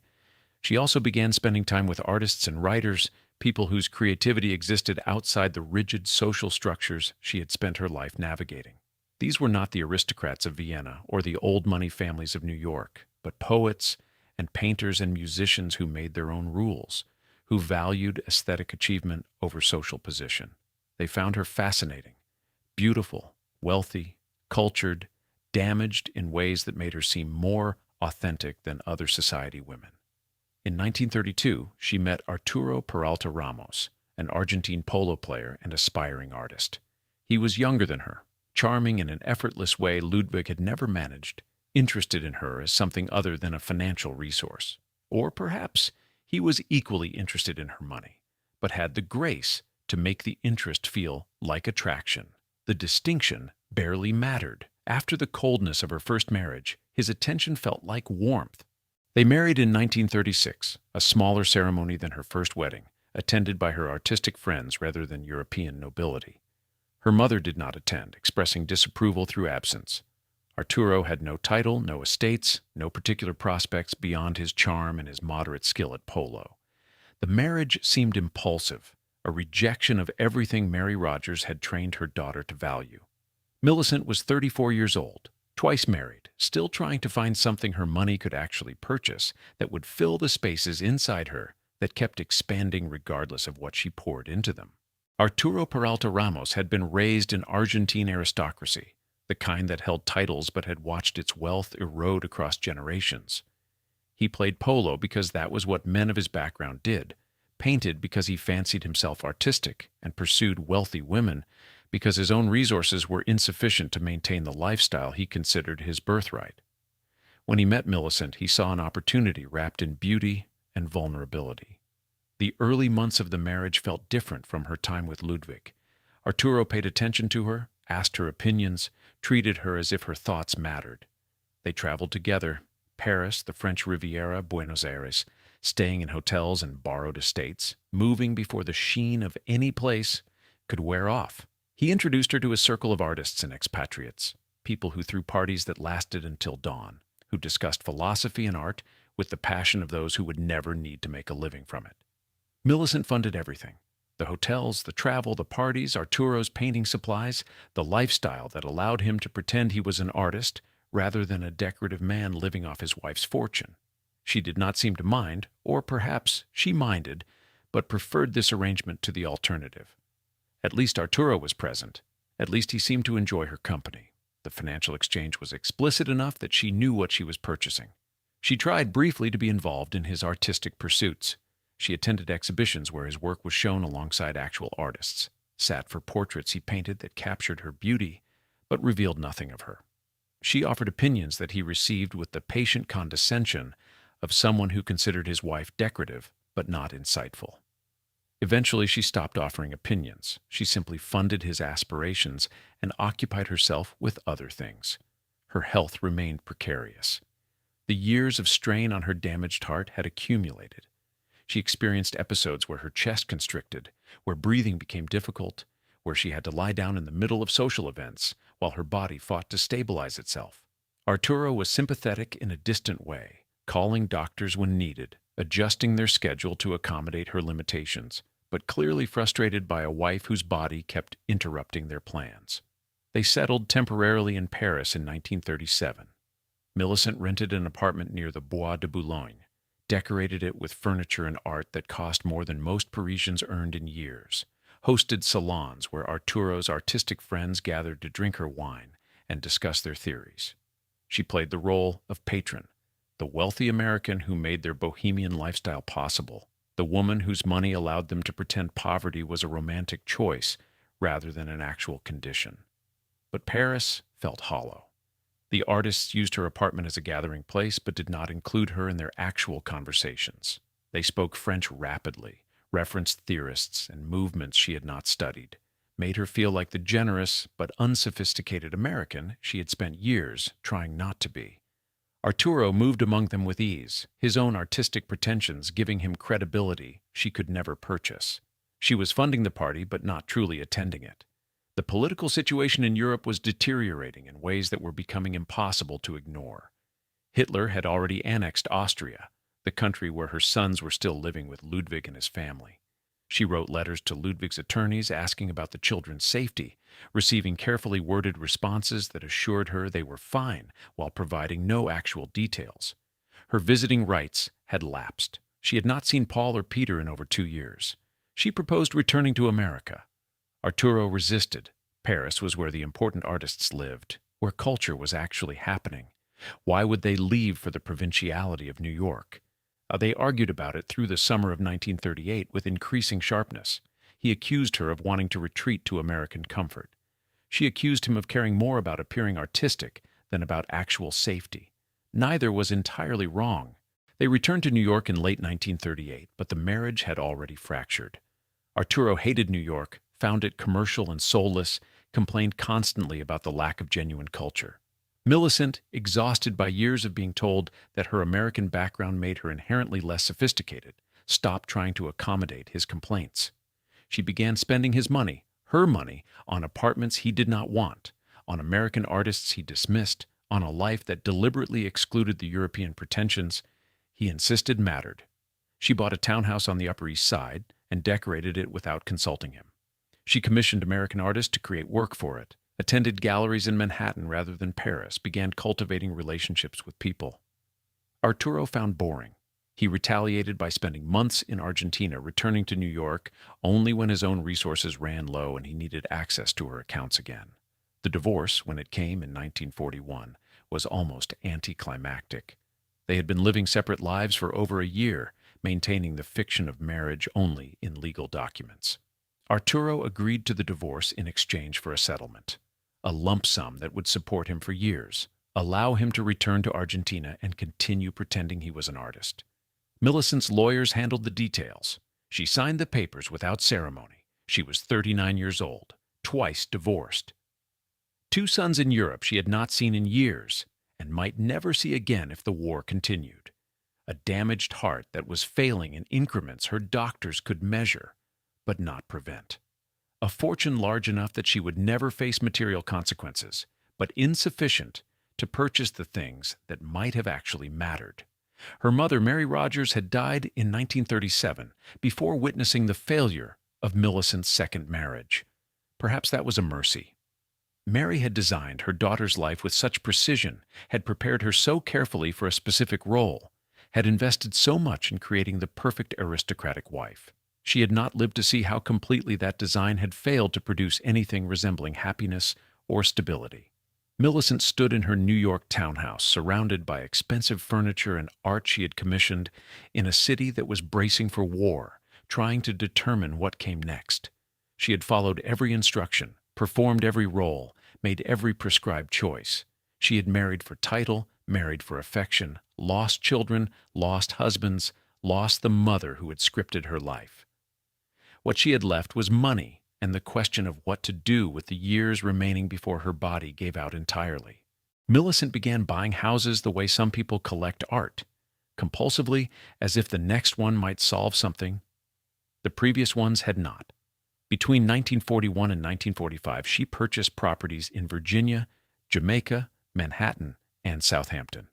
She also began spending time with artists and writers, people whose creativity existed outside the rigid social structures she had spent her life navigating. These were not the aristocrats of Vienna or the old money families of New York, but poets and painters and musicians who made their own rules, who valued aesthetic achievement over social position. They found her fascinating, beautiful, wealthy, cultured, damaged in ways that made her seem more authentic than other society women. In 1932, she met Arturo Peralta Ramos, an Argentine polo player and aspiring artist. He was younger than her, charming in an effortless way Ludwig had never managed, interested in her as something other than a financial resource. Or perhaps he was equally interested in her money, but had the grace to make the interest feel like attraction. The distinction barely mattered. After the coldness of her first marriage, his attention felt like warmth. They married in 1936, a smaller ceremony than her first wedding, attended by her artistic friends rather than European nobility. Her mother did not attend, expressing disapproval through absence. Arturo had no title, no estates, no particular prospects beyond his charm and his moderate skill at polo. The marriage seemed impulsive, a rejection of everything Mary Rogers had trained her daughter to value. Millicent was 34 years old, twice married, still trying to find something her money could actually purchase that would fill the spaces inside her that kept expanding regardless of what she poured into them. Arturo Peralta Ramos had been raised in Argentine aristocracy, the kind that held titles but had watched its wealth erode across generations. He played polo because that was what men of his background did, painted because he fancied himself artistic, and pursued wealthy women because his own resources were insufficient to maintain the lifestyle he considered his birthright. When he met Millicent, he saw an opportunity wrapped in beauty and vulnerability. The early months of the marriage felt different from her time with Ludwig. Arturo paid attention to her, asked her opinions, treated her as if her thoughts mattered. They traveled together, Paris, the French Riviera, Buenos Aires, staying in hotels and borrowed estates, moving before the sheen of any place could wear off. He introduced her to a circle of artists and expatriates, people who threw parties that lasted until dawn, who discussed philosophy and art with the passion of those who would never need to make a living from it. Millicent funded everything: the hotels, the travel, the parties, Arturo's painting supplies, the lifestyle that allowed him to pretend he was an artist rather than a decorative man living off his wife's fortune. She did not seem to mind, or perhaps she minded, but preferred this arrangement to the alternative. At least Arturo was present. At least he seemed to enjoy her company. The financial exchange was explicit enough that she knew what she was purchasing. She tried briefly to be involved in his artistic pursuits. She attended exhibitions where his work was shown alongside actual artists, sat for portraits he painted that captured her beauty, but revealed nothing of her. She offered opinions that he received with the patient condescension of someone who considered his wife decorative, but not insightful. Eventually, she stopped offering opinions. She simply funded his aspirations and occupied herself with other things. Her health remained precarious. The years of strain on her damaged heart had accumulated. She experienced episodes where her chest constricted, where breathing became difficult, where she had to lie down in the middle of social events while her body fought to stabilize itself. Arturo was sympathetic in a distant way, calling doctors when needed, adjusting their schedule to accommodate her limitations, but clearly frustrated by a wife whose body kept interrupting their plans. They settled temporarily in Paris in 1937. Millicent rented an apartment near the Bois de Boulogne, decorated it with furniture and art that cost more than most Parisians earned in years, hosted salons where Arturo's artistic friends gathered to drink her wine and discuss their theories. She played the role of patron, the wealthy American who made their bohemian lifestyle possible, the woman whose money allowed them to pretend poverty was a romantic choice rather than an actual condition. But Paris felt hollow. The artists used her apartment as a gathering place, but did not include her in their actual conversations. They spoke French rapidly, referenced theorists and movements she had not studied, made her feel like the generous but unsophisticated American she had spent years trying not to be. Arturo moved among them with ease, his own artistic pretensions giving him credibility she could never purchase. She was funding the party but not truly attending it. The political situation in Europe was deteriorating in ways that were becoming impossible to ignore. Hitler had already annexed Austria, the country where her sons were still living with Ludwig and his family. She wrote letters to Ludwig's attorneys asking about the children's safety, receiving carefully worded responses that assured her they were fine while providing no actual details. Her visiting rights had lapsed. She had not seen Paul or Peter in over 2 years. She proposed returning to America. Arturo resisted. Paris was where the important artists lived, where culture was actually happening. Why would they leave for the provinciality of New York? They argued about it through the summer of 1938 with increasing sharpness. He accused her of wanting to retreat to American comfort. She accused him of caring more about appearing artistic than about actual safety. Neither was entirely wrong. They returned to New York in late 1938, but the marriage had already fractured. Arturo hated New York, found it commercial and soulless, complained constantly about the lack of genuine culture. Millicent, exhausted by years of being told that her American background made her inherently less sophisticated, stopped trying to accommodate his complaints. She began spending his money, her money, on apartments he did not want, on American artists he dismissed, on a life that deliberately excluded the European pretensions he insisted mattered. She bought a townhouse on the Upper East Side and decorated it without consulting him. She commissioned American artists to create work for it, attended galleries in Manhattan rather than Paris, began cultivating relationships with people. Arturo found boring. He retaliated by spending months in Argentina, returning to New York only when his own resources ran low and he needed access to her accounts again. The divorce, when it came in 1941, was almost anticlimactic. They had been living separate lives for over a year, maintaining the fiction of marriage only in legal documents. Arturo agreed to the divorce in exchange for a settlement, a lump sum that would support him for years, allow him to return to Argentina and continue pretending he was an artist. Millicent's lawyers handled the details. She signed the papers without ceremony. She was 39 years old, twice divorced. 2 sons in Europe she had not seen in years and might never see again if the war continued. A damaged heart that was failing in increments her doctors could measure, but not prevent. A fortune large enough that she would never face material consequences, but insufficient to purchase the things that might have actually mattered. Her mother, Mary Rogers, had died in 1937 before witnessing the failure of Millicent's second marriage. Perhaps that was a mercy. Mary had designed her daughter's life with such precision, had prepared her so carefully for a specific role, had invested so much in creating the perfect aristocratic wife. She had not lived to see how completely that design had failed to produce anything resembling happiness or stability. Millicent stood in her New York townhouse, surrounded by expensive furniture and art she had commissioned, in a city that was bracing for war, trying to determine what came next. She had followed every instruction, performed every role, made every prescribed choice. She had married for title, married for affection, lost children, lost husbands, lost the mother who had scripted her life. What she had left was money and the question of what to do with the years remaining before her body gave out entirely. Millicent began buying houses the way some people collect art, compulsively, as if the next one might solve something the previous ones had not. Between 1941 and 1945, she purchased properties in Virginia, Jamaica, Manhattan, and Southampton.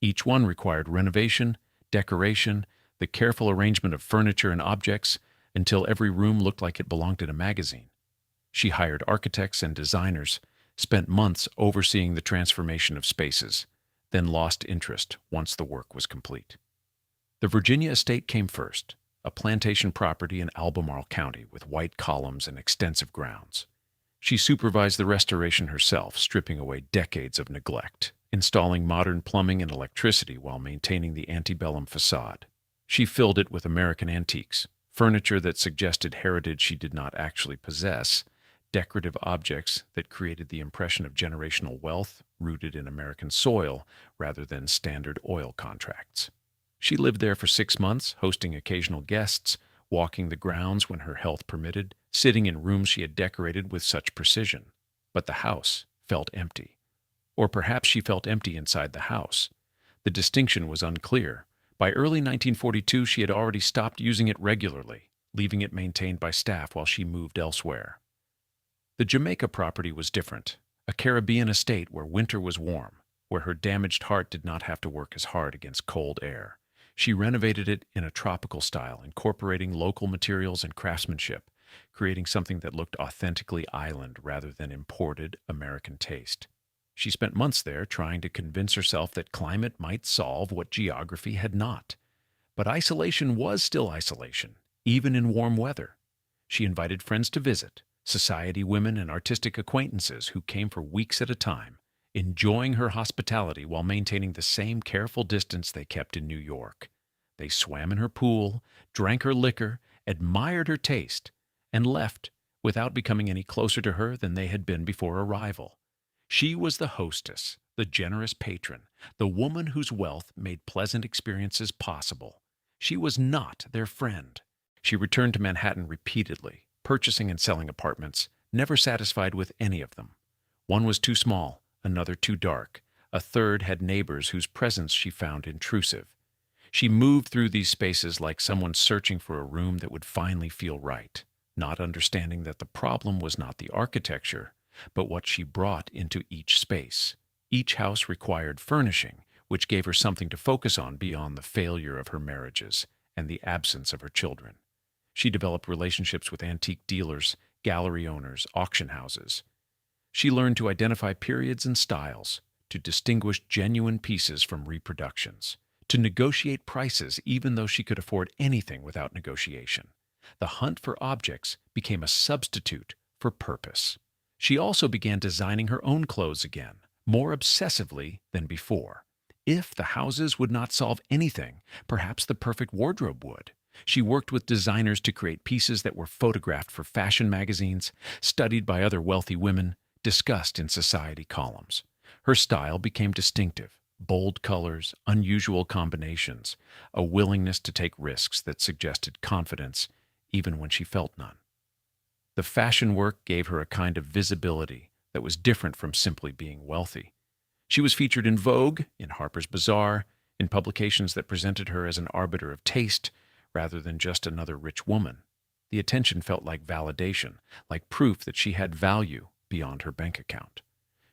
Each one required renovation, decoration, the careful arrangement of furniture and objects, until every room looked like it belonged in a magazine. She hired architects and designers, spent months overseeing the transformation of spaces, then lost interest once the work was complete. The Virginia estate came first, a plantation property in Albemarle County with white columns and extensive grounds. She supervised the restoration herself, stripping away decades of neglect, installing modern plumbing and electricity while maintaining the antebellum facade. She filled it with American antiques, furniture that suggested heritage she did not actually possess, decorative objects that created the impression of generational wealth rooted in American soil rather than standard oil contracts. She lived there for 6 months, hosting occasional guests, walking the grounds when her health permitted, sitting in rooms she had decorated with such precision. But the house felt empty. Or perhaps she felt empty inside the house. The distinction was unclear. By early 1942, she had already stopped using it regularly, leaving it maintained by staff while she moved elsewhere. The Jamaica property was different, a Caribbean estate where winter was warm, where her damaged heart did not have to work as hard against cold air. She renovated it in a tropical style, incorporating local materials and craftsmanship, creating something that looked authentically island rather than imported American taste. She spent months there trying to convince herself that climate might solve what geography had not. But isolation was still isolation, even in warm weather. She invited friends to visit, society women and artistic acquaintances who came for weeks at a time, enjoying her hospitality while maintaining the same careful distance they kept in New York. They swam in her pool, drank her liquor, admired her taste, and left without becoming any closer to her than they had been before arrival. She was the hostess, the generous patron, the woman whose wealth made pleasant experiences possible. She was not their friend. She returned to Manhattan repeatedly, purchasing and selling apartments, never satisfied with any of them. One was too small, another too dark. A third had neighbors whose presence she found intrusive. She moved through these spaces like someone searching for a room that would finally feel right, not understanding that the problem was not the architecture, but what she brought into each space. Each house required furnishing, which gave her something to focus on beyond the failure of her marriages and the absence of her children. She developed relationships with antique dealers, gallery owners, auction houses. She learned to identify periods and styles, to distinguish genuine pieces from reproductions, to negotiate prices even though she could afford anything without negotiation. The hunt for objects became a substitute for purpose. She also began designing her own clothes again, more obsessively than before. If the houses would not solve anything, perhaps the perfect wardrobe would. She worked with designers to create pieces that were photographed for fashion magazines, studied by other wealthy women, discussed in society columns. Her style became distinctive, bold colors, unusual combinations, a willingness to take risks that suggested confidence even when she felt none. The fashion work gave her a kind of visibility that was different from simply being wealthy. She was featured in Vogue, in Harper's Bazaar, in publications that presented her as an arbiter of taste rather than just another rich woman. The attention felt like validation, like proof that she had value beyond her bank account.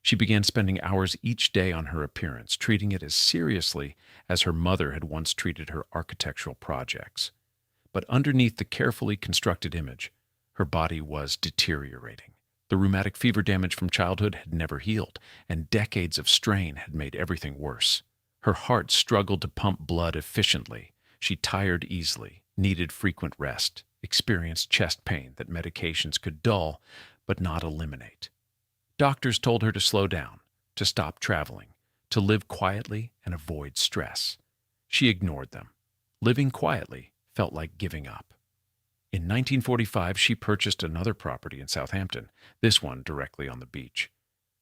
She began spending hours each day on her appearance, treating it as seriously as her mother had once treated her architectural projects. But underneath the carefully constructed image, her body was deteriorating. The rheumatic fever damage from childhood had never healed, and decades of strain had made everything worse. Her heart struggled to pump blood efficiently. She tired easily, needed frequent rest, experienced chest pain that medications could dull but not eliminate. Doctors told her to slow down, to stop traveling, to live quietly and avoid stress. She ignored them. Living quietly felt like giving up. In 1945, she purchased another property in Southampton, this one directly on the beach.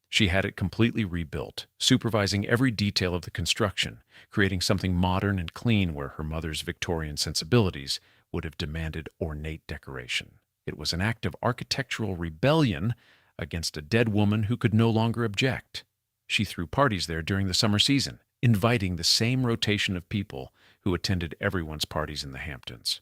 She had it completely rebuilt, supervising every detail of the construction, creating something modern and clean where her mother's Victorian sensibilities would have demanded ornate decoration. It was an act of architectural rebellion against a dead woman who could no longer object. She threw parties there during the summer season, inviting the same rotation of people who attended everyone's parties in the Hamptons.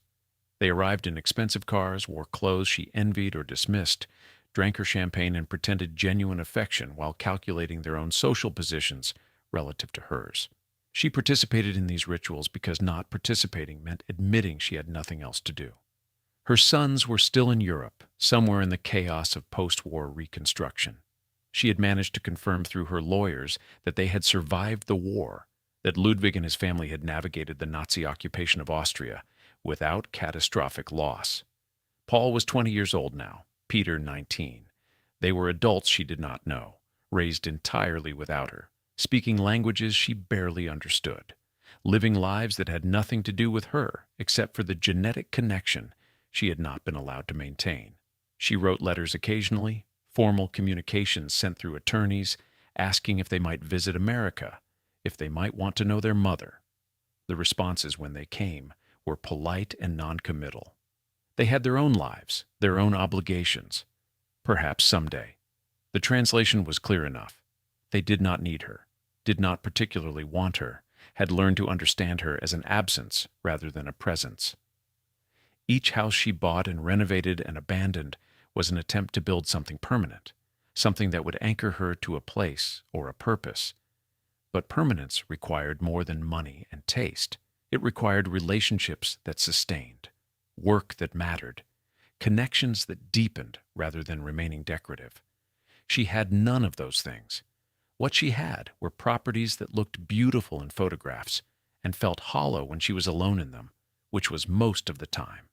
They arrived in expensive cars, wore clothes she envied or dismissed, drank her champagne and pretended genuine affection while calculating their own social positions relative to hers. She participated in these rituals because not participating meant admitting she had nothing else to do. Her sons were still in Europe, somewhere in the chaos of post-war reconstruction. She had managed to confirm through her lawyers that they had survived the war, that Ludwig and his family had navigated the Nazi occupation of Austria without catastrophic loss. Paul was 20 years old now, Peter 19. They were adults she did not know, raised entirely without her, speaking languages she barely understood, living lives that had nothing to do with her except for the genetic connection she had not been allowed to maintain. She wrote letters occasionally, formal communications sent through attorneys, asking if they might visit America, if they might want to know their mother. The responses when they came were polite and noncommittal. They had their own lives, their own obligations. Perhaps someday. The translation was clear enough. They did not need her, did not particularly want her, had learned to understand her as an absence rather than a presence. Each house she bought and renovated and abandoned was an attempt to build something permanent, something that would anchor her to a place or a purpose. But permanence required more than money and taste. It required relationships that sustained, work that mattered, connections that deepened rather than remaining decorative. She had none of those things. What she had were properties that looked beautiful in photographs and felt hollow when she was alone in them, which was most of the time.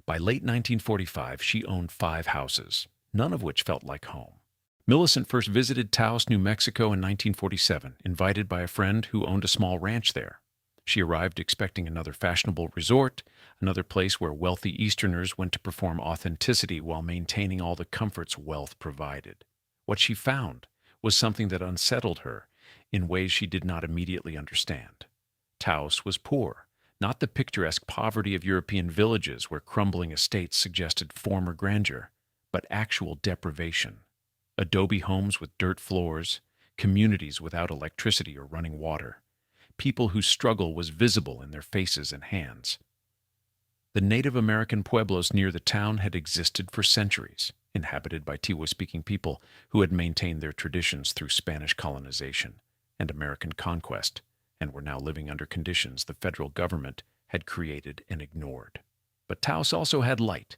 By late 1945, she owned 5 houses, none of which felt like home. Millicent first visited Taos, New Mexico in 1947, invited by a friend who owned a small ranch there. She arrived expecting another fashionable resort, another place where wealthy Easterners went to perform authenticity while maintaining all the comforts wealth provided. What she found was something that unsettled her in ways she did not immediately understand. Taos was poor, not the picturesque poverty of European villages where crumbling estates suggested former grandeur, but actual deprivation. Adobe homes with dirt floors, communities without electricity or running water, people whose struggle was visible in their faces and hands. The Native American pueblos near the town had existed for centuries, inhabited by Tiwa-speaking people who had maintained their traditions through Spanish colonization and American conquest, and were now living under conditions the federal government had created and ignored. But Taos also had light.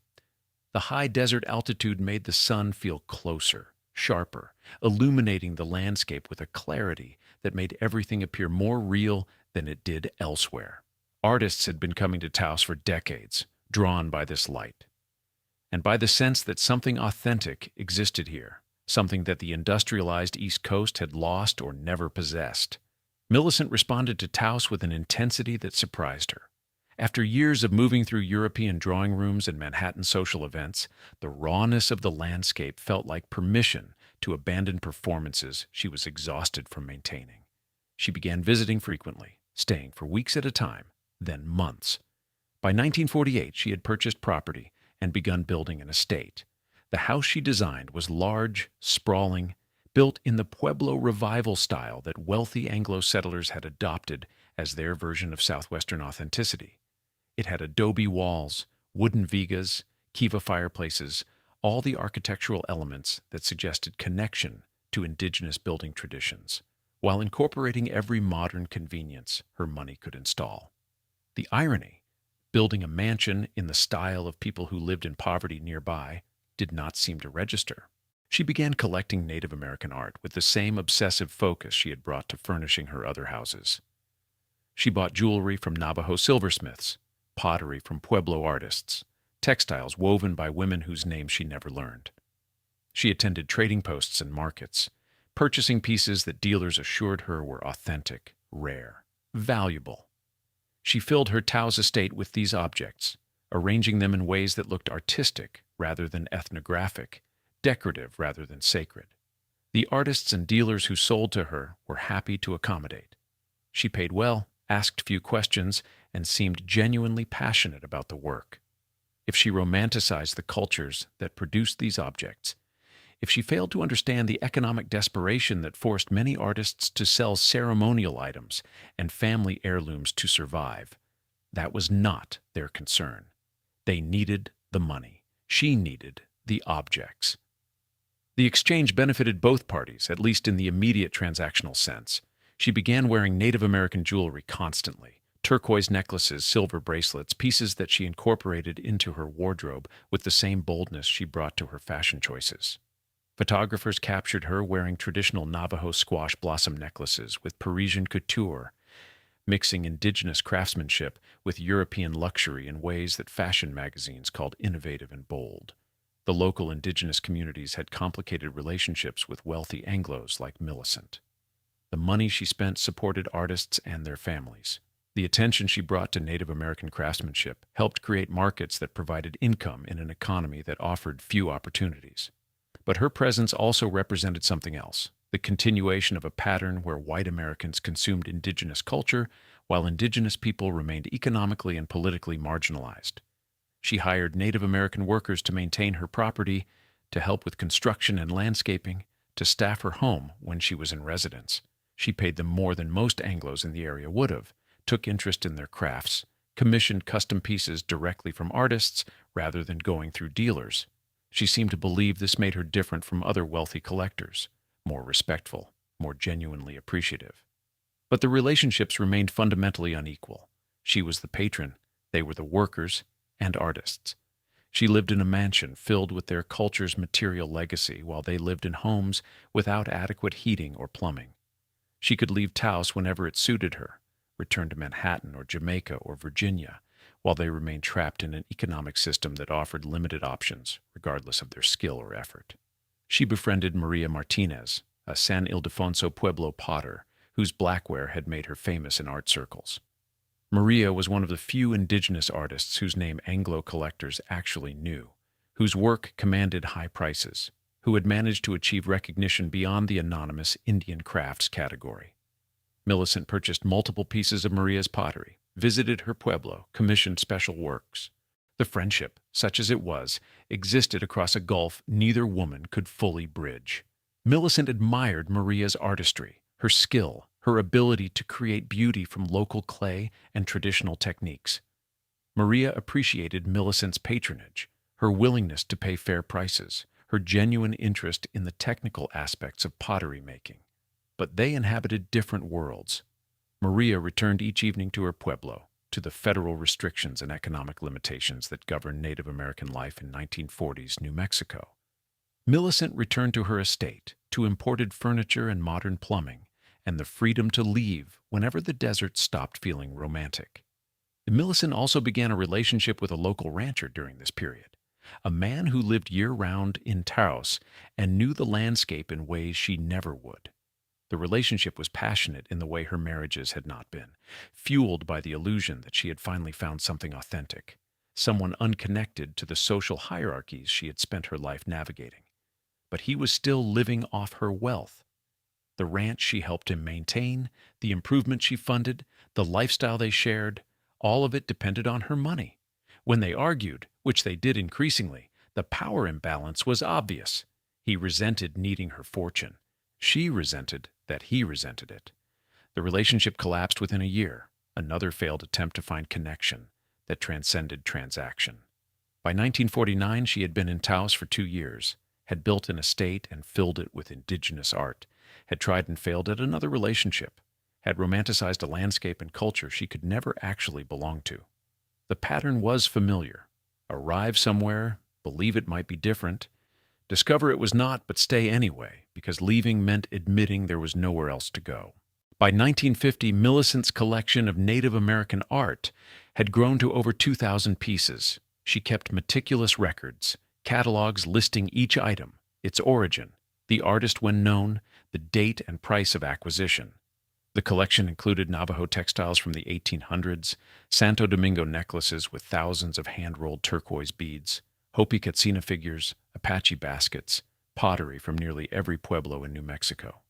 The high desert altitude made the sun feel closer, sharper, illuminating the landscape with a clarity that made everything appear more real than it did elsewhere. Artists had been coming to Taos for decades, drawn by this light, and by the sense that something authentic existed here, something that the industrialized East Coast had lost or never possessed. Millicent responded to Taos with an intensity that surprised her. After years of moving through European drawing rooms and Manhattan social events, the rawness of the landscape felt like permission to abandon performances she was exhausted from maintaining. She began visiting frequently, staying for weeks at a time, then months. By 1948, she had purchased property and begun building an estate. The house she designed was large, sprawling, built in the Pueblo revival style that wealthy Anglo settlers had adopted as their version of Southwestern authenticity. It had adobe walls, wooden vigas, kiva fireplaces, all the architectural elements that suggested connection to indigenous building traditions, while incorporating every modern convenience her money could install. The irony, building a mansion in the style of people who lived in poverty nearby, did not seem to register. She began collecting Native American art with the same obsessive focus she had brought to furnishing her other houses. She bought jewelry from Navajo silversmiths, pottery from Pueblo artists, textiles woven by women whose names she never learned. She attended trading posts and markets, purchasing pieces that dealers assured her were authentic, rare, valuable. She filled her Taos estate with these objects, arranging them in ways that looked artistic rather than ethnographic, decorative rather than sacred. The artists and dealers who sold to her were happy to accommodate. She paid well, asked few questions, and seemed genuinely passionate about the work. If she romanticized the cultures that produced these objects, if she failed to understand the economic desperation that forced many artists to sell ceremonial items and family heirlooms to survive, that was not their concern. They needed the money. She needed the objects. The exchange benefited both parties, at least in the immediate transactional sense. She began wearing Native American jewelry constantly, turquoise necklaces, silver bracelets, pieces that she incorporated into her wardrobe with the same boldness she brought to her fashion choices. Photographers captured her wearing traditional Navajo squash blossom necklaces with Parisian couture, mixing indigenous craftsmanship with European luxury in ways that fashion magazines called innovative and bold. The local indigenous communities had complicated relationships with wealthy Anglos like Millicent. The money she spent supported artists and their families. The attention she brought to Native American craftsmanship helped create markets that provided income in an economy that offered few opportunities. But her presence also represented something else, the continuation of a pattern where white Americans consumed indigenous culture while indigenous people remained economically and politically marginalized. She hired Native American workers to maintain her property, to help with construction and landscaping, to staff her home when she was in residence. She paid them more than most Anglos in the area would have, took interest in their crafts, commissioned custom pieces directly from artists rather than going through dealers. She seemed to believe this made her different from other wealthy collectors, more respectful, more genuinely appreciative. But the relationships remained fundamentally unequal. She was the patron, they were the workers and artists. She lived in a mansion filled with their culture's material legacy while they lived in homes without adequate heating or plumbing. She could leave Taos whenever it suited her, return to Manhattan or Jamaica or Virginia, while they remained trapped in an economic system that offered limited options, regardless of their skill or effort. She befriended Maria Martinez, a San Ildefonso Pueblo potter, whose blackware had made her famous in art circles. Maria was one of the few indigenous artists whose name Anglo collectors actually knew, whose work commanded high prices, who had managed to achieve recognition beyond the anonymous Indian crafts category. Millicent purchased multiple pieces of Maria's pottery, visited her pueblo, commissioned special works. The friendship, such as it was, existed across a gulf neither woman could fully bridge. Millicent admired Maria's artistry, her skill, her ability to create beauty from local clay and traditional techniques. Maria appreciated Millicent's patronage, her willingness to pay fair prices, her genuine interest in the technical aspects of pottery making. But they inhabited different worlds. Maria returned each evening to her pueblo, to the federal restrictions and economic limitations that governed Native American life in 1940s New Mexico. Millicent returned to her estate, to imported furniture and modern plumbing, and the freedom to leave whenever the desert stopped feeling romantic. Millicent also began a relationship with a local rancher during this period, a man who lived year-round in Taos and knew the landscape in ways she never would. The relationship was passionate in the way her marriages had not been, fueled by the illusion that she had finally found something authentic, someone unconnected to the social hierarchies she had spent her life navigating. But he was still living off her wealth. The ranch she helped him maintain, the improvements she funded, the lifestyle they shared, all of it depended on her money. When they argued, which they did increasingly, the power imbalance was obvious. He resented needing her fortune. She resented that he resented it. The relationship collapsed within a year, another failed attempt to find connection that transcended transaction. By 1949, she had been in Taos for 2 years, had built an estate and filled it with indigenous art, had tried and failed at another relationship, had romanticized a landscape and culture she could never actually belong to. The pattern was familiar. Arrive somewhere, believe it might be different, discover it was not, but stay anyway, because leaving meant admitting there was nowhere else to go. By 1950, Millicent's collection of Native American art had grown to over 2,000 pieces. She kept meticulous records, catalogs listing each item, its origin, the artist when known, the date and price of acquisition. The collection included Navajo textiles from the 1800s, Santo Domingo necklaces with thousands of hand-rolled turquoise beads, Hopi Katsina figures, Apache baskets, pottery from nearly every pueblo in New Mexico.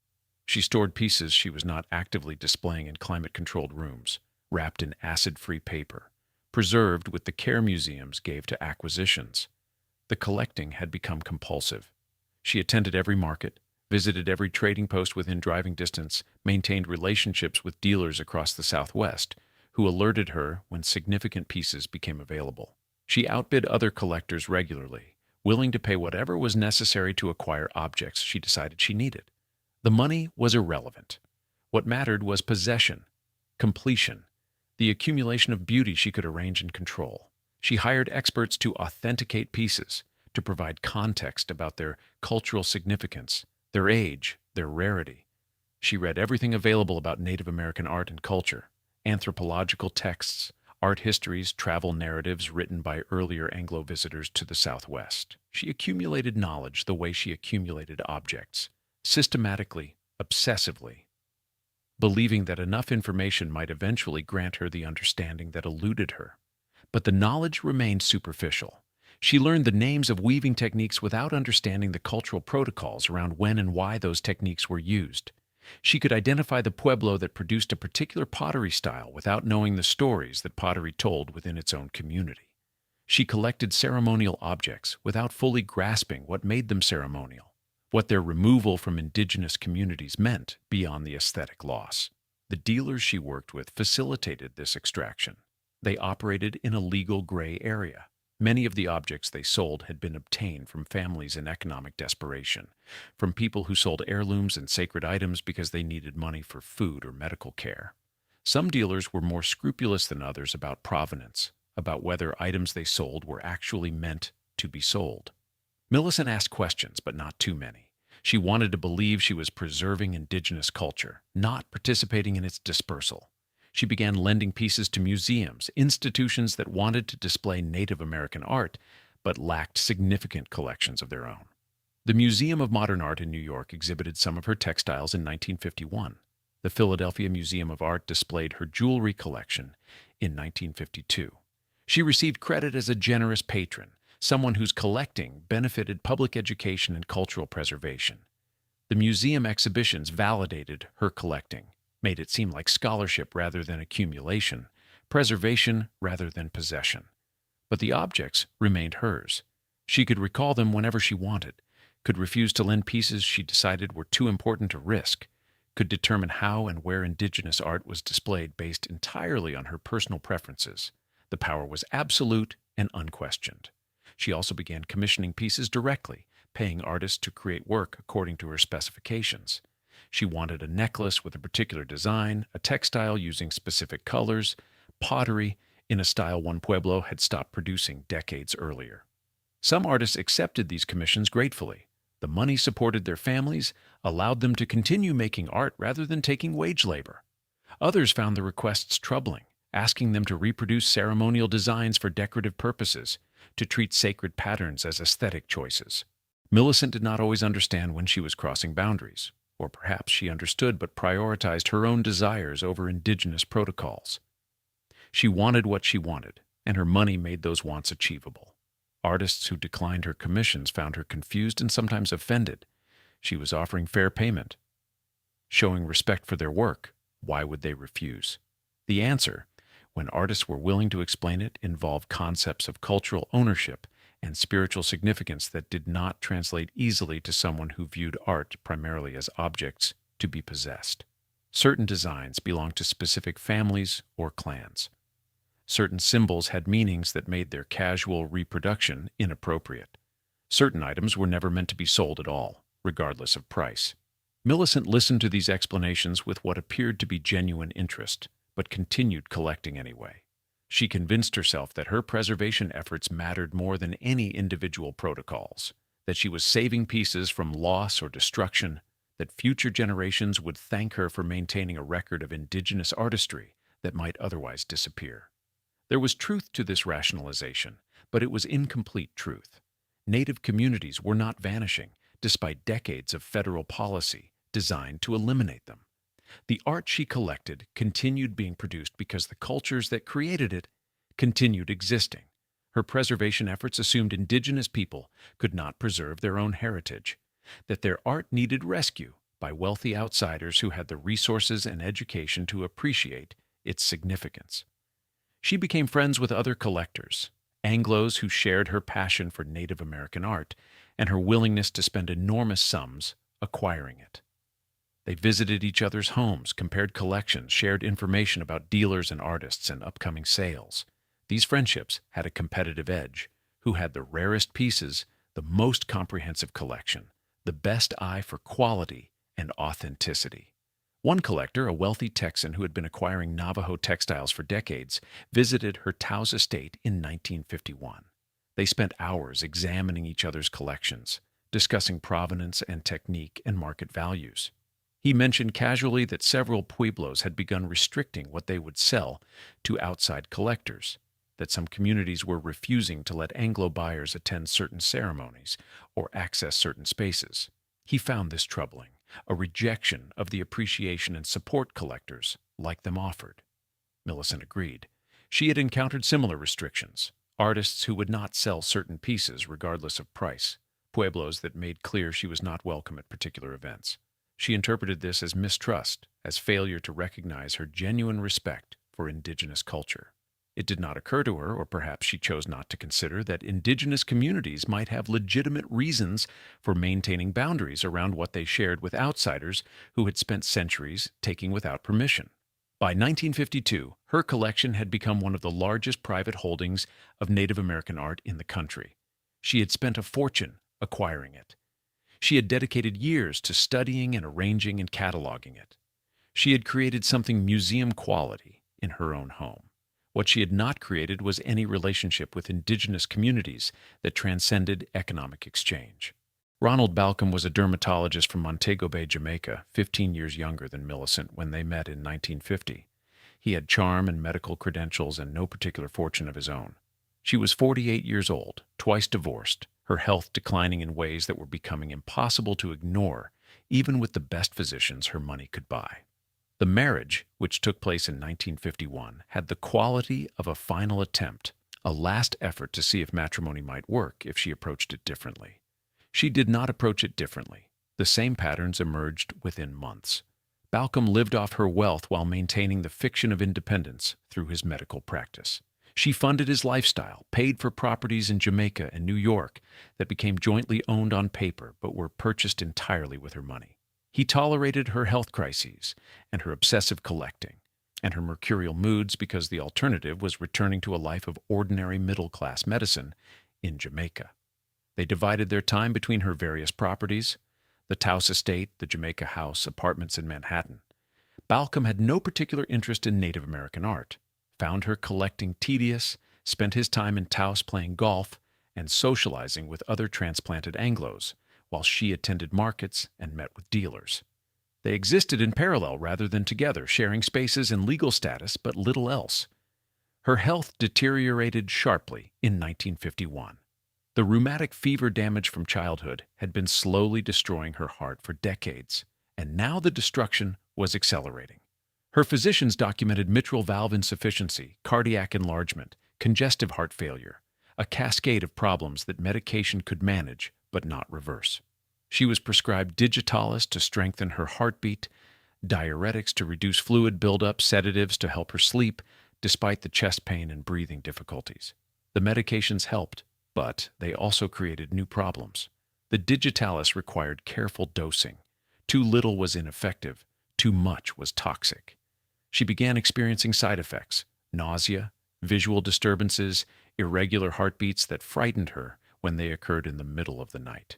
She stored pieces she was not actively displaying in climate-controlled rooms, wrapped in acid-free paper, preserved with the care museums gave to acquisitions. The collecting had become compulsive. She attended every market, visited every trading post within driving distance, maintained relationships with dealers across the Southwest, who alerted her when significant pieces became available. She outbid other collectors regularly, willing to pay whatever was necessary to acquire objects she decided she needed. The money was irrelevant. What mattered was possession, completion, the accumulation of beauty she could arrange and control. She hired experts to authenticate pieces, to provide context about their cultural significance, their age, their rarity. She read everything available about Native American art and culture, anthropological texts, art histories, travel narratives written by earlier Anglo visitors to the Southwest. She accumulated knowledge the way she accumulated objects, systematically, obsessively. believing that enough information might eventually grant her the understanding that eluded her. But the knowledge remained superficial. She learned the names of weaving techniques without understanding the cultural protocols around when and why those techniques were used. She could identify the pueblo that produced a particular pottery style without knowing the stories that pottery told within its own community. She collected ceremonial objects without fully grasping what made them ceremonial, what their removal from indigenous communities meant beyond the aesthetic loss. The dealers she worked with facilitated this extraction. They operated in a legal gray area. Many of the objects they sold had been obtained from families in economic desperation, from people who sold heirlooms and sacred items because they needed money for food or medical care. Some dealers were more scrupulous than others about provenance, about whether items they sold were actually meant to be sold. Millicent asked questions, but not too many. She wanted to believe she was preserving indigenous culture, not participating in its dispersal. She began lending pieces to museums, institutions that wanted to display Native American art, but lacked significant collections of their own. The Museum of Modern Art in New York exhibited some of her textiles in 1951. The Philadelphia Museum of Art displayed her jewelry collection in 1952. She received credit as a generous patron, someone whose collecting benefited public education and cultural preservation. The museum exhibitions validated her collecting, made it seem like scholarship rather than accumulation, preservation rather than possession. But the objects remained hers. She could recall them whenever she wanted, could refuse to lend pieces she decided were too important to risk, could determine how and where indigenous art was displayed based entirely on her personal preferences. The power was absolute and unquestioned. She also began commissioning pieces directly, paying artists to create work according to her specifications. She wanted a necklace with a particular design, a textile using specific colors, pottery in a style one pueblo had stopped producing decades earlier. Some artists accepted these commissions gratefully. The money supported their families, allowed them to continue making art rather than taking wage labor. Others found the requests troubling, asking them to reproduce ceremonial designs for decorative purposes, to treat sacred patterns as aesthetic choices. Millicent did not always understand when she was crossing boundaries. Or perhaps she understood but prioritized her own desires over indigenous protocols. She wanted what she wanted, and her money made those wants achievable. Artists who declined her commissions found her confused and sometimes offended. She was offering fair payment, showing respect for their work. Why would they refuse? The answer, when artists were willing to explain it, involved concepts of cultural ownership and spiritual significance that did not translate easily to someone who viewed art primarily as objects to be possessed. Certain designs belonged to specific families or clans. Certain symbols had meanings that made their casual reproduction inappropriate. Certain items were never meant to be sold at all, regardless of price. Millicent listened to these explanations with what appeared to be genuine interest, but continued collecting anyway. She convinced herself that her preservation efforts mattered more than any individual protocols, that she was saving pieces from loss or destruction, that future generations would thank her for maintaining a record of indigenous artistry that might otherwise disappear. There was truth to this rationalization, but it was incomplete truth. Native communities were not vanishing, despite decades of federal policy designed to eliminate them. The art she collected continued being produced because the cultures that created it continued existing. Her preservation efforts assumed indigenous people could not preserve their own heritage, that their art needed rescue by wealthy outsiders who had the resources and education to appreciate its significance. She became friends with other collectors, Anglos who shared her passion for Native American art and her willingness to spend enormous sums acquiring it. They visited each other's homes, compared collections, shared information about dealers and artists and upcoming sales. These friendships had a competitive edge. Who had the rarest pieces, the most comprehensive collection, the best eye for quality and authenticity? One collector, a wealthy Texan who had been acquiring Navajo textiles for decades, visited her Taos estate in 1951. They spent hours examining each other's collections, discussing provenance and technique and market values. He mentioned casually that several pueblos had begun restricting what they would sell to outside collectors, that some communities were refusing to let Anglo buyers attend certain ceremonies or access certain spaces. He found this troubling, a rejection of the appreciation and support collectors like them offered. Millicent agreed. She had encountered similar restrictions, artists who would not sell certain pieces regardless of price, pueblos that made clear she was not welcome at particular events. She interpreted this as mistrust, as failure to recognize her genuine respect for indigenous culture. It did not occur to her, or perhaps she chose not to consider, that indigenous communities might have legitimate reasons for maintaining boundaries around what they shared with outsiders who had spent centuries taking without permission. By 1952, her collection had become one of the largest private holdings of Native American art in the country. She had spent a fortune acquiring it. She had dedicated years to studying and arranging and cataloging it. She had created something museum quality in her own home. What she had not created was any relationship with indigenous communities that transcended economic exchange. Ronald Balcom was a dermatologist from Montego Bay, Jamaica, 15 years younger than Millicent when they met in 1950. He had charm and medical credentials and no particular fortune of his own. She was 48 years old, twice divorced, her health declining in ways that were becoming impossible to ignore, even with the best physicians her money could buy. The marriage, which took place in 1951, had the quality of a final attempt, a last effort to see if matrimony might work if she approached it differently. She did not approach it differently. The same patterns emerged within months. Balcom lived off her wealth while maintaining the fiction of independence through his medical practice. She funded his lifestyle, paid for properties in Jamaica and New York that became jointly owned on paper but were purchased entirely with her money. He tolerated her health crises and her obsessive collecting and her mercurial moods because the alternative was returning to a life of ordinary middle-class medicine in Jamaica. They divided their time between her various properties, the Taos estate, the Jamaica House, apartments in Manhattan. Balcom had no particular interest in Native American art, found her collecting tedious, spent his time in Taos playing golf and socializing with other transplanted Anglos, while she attended markets and met with dealers. They existed in parallel rather than together, sharing spaces and legal status, but little else. Her health deteriorated sharply in 1951. The rheumatic fever damage from childhood had been slowly destroying her heart for decades, and now the destruction was accelerating. Her physicians documented mitral valve insufficiency, cardiac enlargement, congestive heart failure, a cascade of problems that medication could manage but not reverse. She was prescribed digitalis to strengthen her heartbeat, diuretics to reduce fluid buildup, sedatives to help her sleep, despite the chest pain and breathing difficulties. The medications helped, but they also created new problems. The digitalis required careful dosing. Too little was ineffective, too much was toxic. She began experiencing side effects, nausea, visual disturbances, irregular heartbeats that frightened her when they occurred in the middle of the night.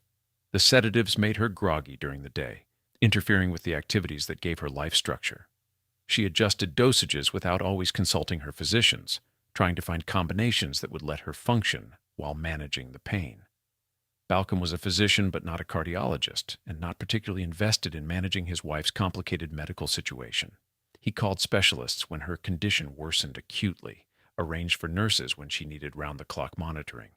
The sedatives made her groggy during the day, interfering with the activities that gave her life structure. She adjusted dosages without always consulting her physicians, trying to find combinations that would let her function while managing the pain. Balcom was a physician but not a cardiologist, and not particularly invested in managing his wife's complicated medical situation. He called specialists when her condition worsened acutely, arranged for nurses when she needed round-the-clock monitoring,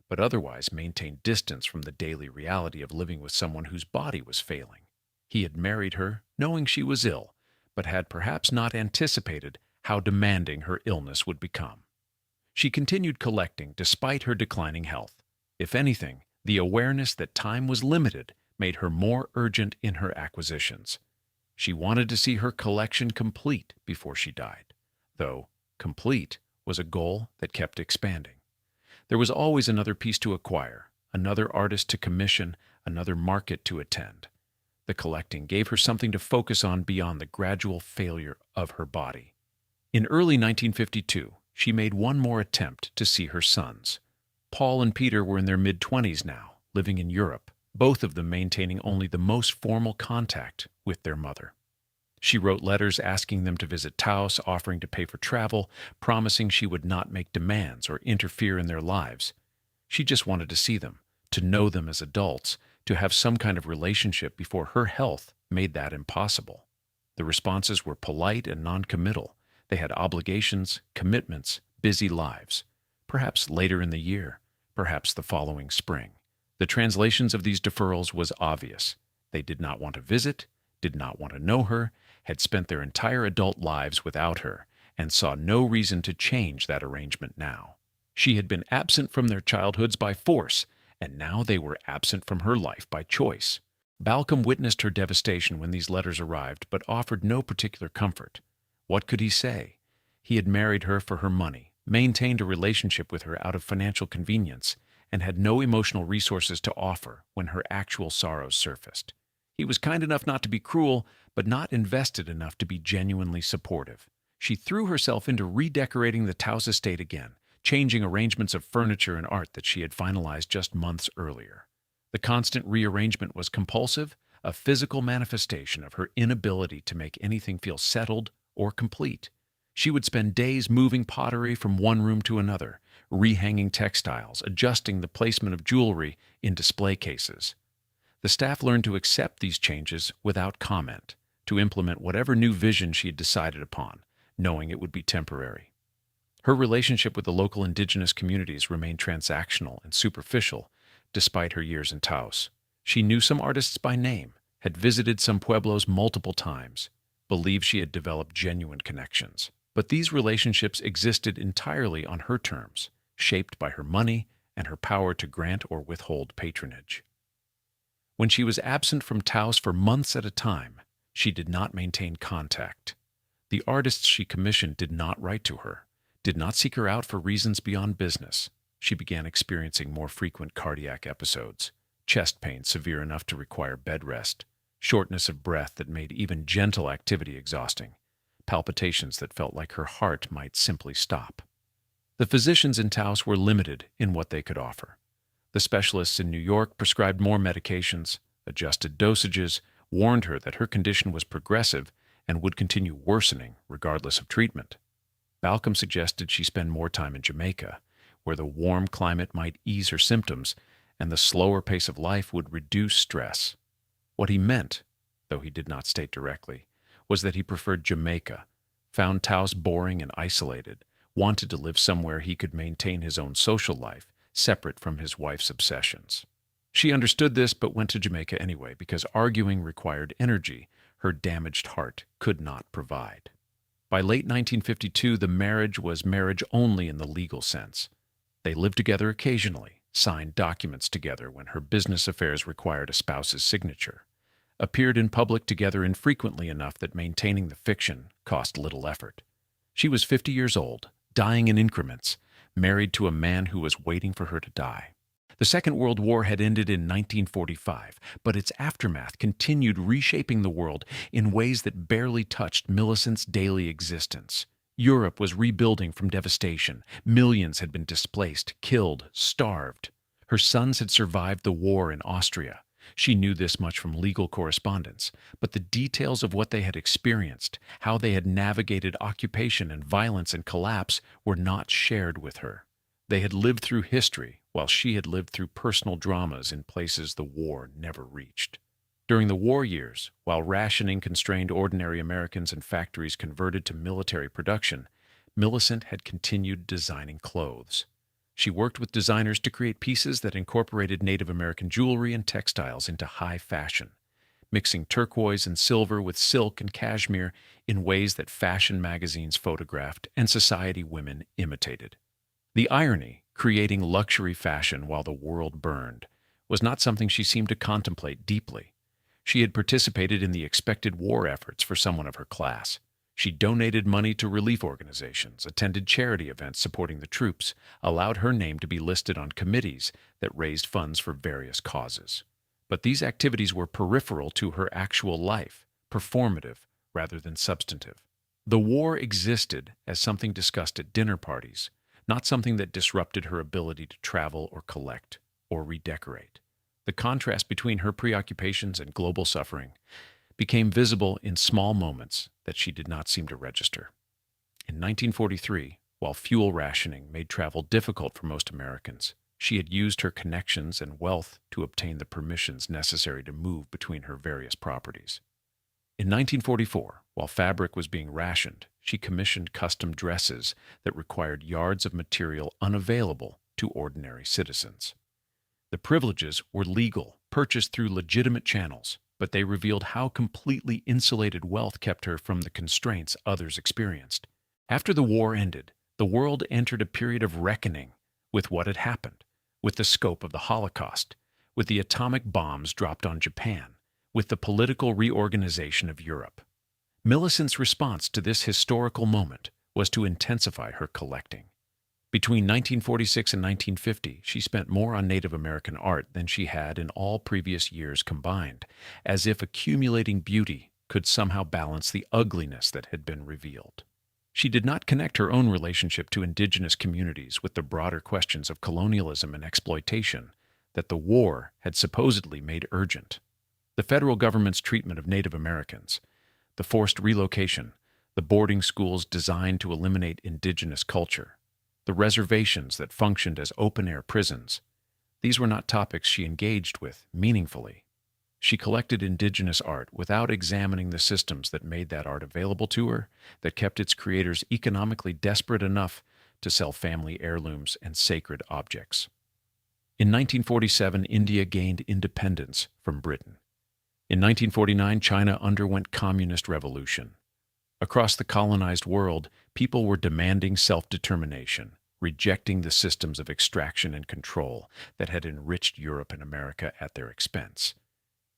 but otherwise maintained distance from the daily reality of living with someone whose body was failing. He had married her, knowing she was ill, but had perhaps not anticipated how demanding her illness would become. She continued collecting despite her declining health. If anything, the awareness that time was limited made her more urgent in her acquisitions. She wanted to see her collection complete before she died, though complete was a goal that kept expanding. There was always another piece to acquire, another artist to commission, another market to attend. The collecting gave her something to focus on beyond the gradual failure of her body. In early 1952, she made one more attempt to see her sons. Paul and Peter were in their mid-20s now, living in Europe, both of them maintaining only the most formal contact with their mother. She wrote letters asking them to visit Taos, offering to pay for travel, promising she would not make demands or interfere in their lives. She just wanted to see them, to know them as adults, to have some kind of relationship before her health made that impossible. The responses were polite and non-committal. They had obligations, commitments, busy lives. Perhaps later in the year, perhaps the following spring. The translations of these deferrals was obvious. They did not want to visit, did not want to know her, had spent their entire adult lives without her, and saw no reason to change that arrangement now. She had been absent from their childhoods by force, and now they were absent from her life by choice. Balcom witnessed her devastation when these letters arrived, but offered no particular comfort. What could he say? He had married her for her money, maintained a relationship with her out of financial convenience, and had no emotional resources to offer when her actual sorrows surfaced. He was kind enough not to be cruel, but not invested enough to be genuinely supportive. She threw herself into redecorating the Taus estate again, changing arrangements of furniture and art that she had finalized just months earlier. The constant rearrangement was compulsive, a physical manifestation of her inability to make anything feel settled or complete. She would spend days moving pottery from one room to another, rehanging textiles, adjusting the placement of jewelry in display cases. The staff learned to accept these changes without comment, to implement whatever new vision she had decided upon, knowing it would be temporary. Her relationship with the local indigenous communities remained transactional and superficial, despite her years in Taos. She knew some artists by name, had visited some pueblos multiple times, believed she had developed genuine connections. But these relationships existed entirely on her terms, shaped by her money and her power to grant or withhold patronage. When she was absent from Taos for months at a time, she did not maintain contact. The artists she commissioned did not write to her, did not seek her out for reasons beyond business. She began experiencing more frequent cardiac episodes, chest pain severe enough to require bed rest, shortness of breath that made even gentle activity exhausting, palpitations that felt like her heart might simply stop. The physicians in Taos were limited in what they could offer. The specialists in New York prescribed more medications, adjusted dosages, warned her that her condition was progressive and would continue worsening regardless of treatment. Balcom suggested she spend more time in Jamaica, where the warm climate might ease her symptoms and the slower pace of life would reduce stress. What he meant, though he did not state directly, was that he preferred Jamaica, found Taos boring and isolated, wanted to live somewhere he could maintain his own social life, separate from his wife's obsessions. She understood this but went to Jamaica anyway because arguing required energy her damaged heart could not provide. By late 1952, the marriage was marriage only in the legal sense. They lived together occasionally, signed documents together when her business affairs required a spouse's signature, appeared in public together infrequently enough that maintaining the fiction cost little effort. She was 50 years old, dying in increments, married to a man who was waiting for her to die. The Second World War had ended in 1945, but its aftermath continued reshaping the world in ways that barely touched Millicent's daily existence. Europe was rebuilding from devastation. Millions had been displaced, killed, starved. Her sons had survived the war in Austria. She knew this much from legal correspondence, but the details of what they had experienced, how they had navigated occupation and violence and collapse, were not shared with her. They had lived through history, while she had lived through personal dramas in places the war never reached. During the war years, while rationing constrained ordinary Americans and factories converted to military production, Millicent had continued designing clothes. She worked with designers to create pieces that incorporated Native American jewelry and textiles into high fashion, mixing turquoise and silver with silk and cashmere in ways that fashion magazines photographed and society women imitated. The irony, creating luxury fashion while the world burned, was not something she seemed to contemplate deeply. She had participated in the expected war efforts for someone of her class. She donated money to relief organizations, attended charity events supporting the troops, allowed her name to be listed on committees that raised funds for various causes. But these activities were peripheral to her actual life, performative rather than substantive. The war existed as something discussed at dinner parties, not something that disrupted her ability to travel or collect or redecorate. The contrast between her preoccupations and global suffering became visible in small moments that she did not seem to register. In 1943, while fuel rationing made travel difficult for most Americans, she had used her connections and wealth to obtain the permissions necessary to move between her various properties. In 1944, while fabric was being rationed, she commissioned custom dresses that required yards of material unavailable to ordinary citizens. The privileges were legal, purchased through legitimate channels, but they revealed how completely insulated wealth kept her from the constraints others experienced. After the war ended, the world entered a period of reckoning with what had happened, with the scope of the Holocaust, with the atomic bombs dropped on Japan, with the political reorganization of Europe. Millicent's response to this historical moment was to intensify her collecting. Between 1946 and 1950, she spent more on Native American art than she had in all previous years combined, as if accumulating beauty could somehow balance the ugliness that had been revealed. She did not connect her own relationship to indigenous communities with the broader questions of colonialism and exploitation that the war had supposedly made urgent. The federal government's treatment of Native Americans, the forced relocation, the boarding schools designed to eliminate indigenous culture, the reservations that functioned as open-air prisons, these were not topics she engaged with meaningfully. She collected indigenous art without examining the systems that made that art available to her, that kept its creators economically desperate enough to sell family heirlooms and sacred objects. In 1947, India gained independence from Britain. In 1949, China underwent communist revolution. Across the colonized world, people were demanding self-determination, rejecting the systems of extraction and control that had enriched Europe and America at their expense.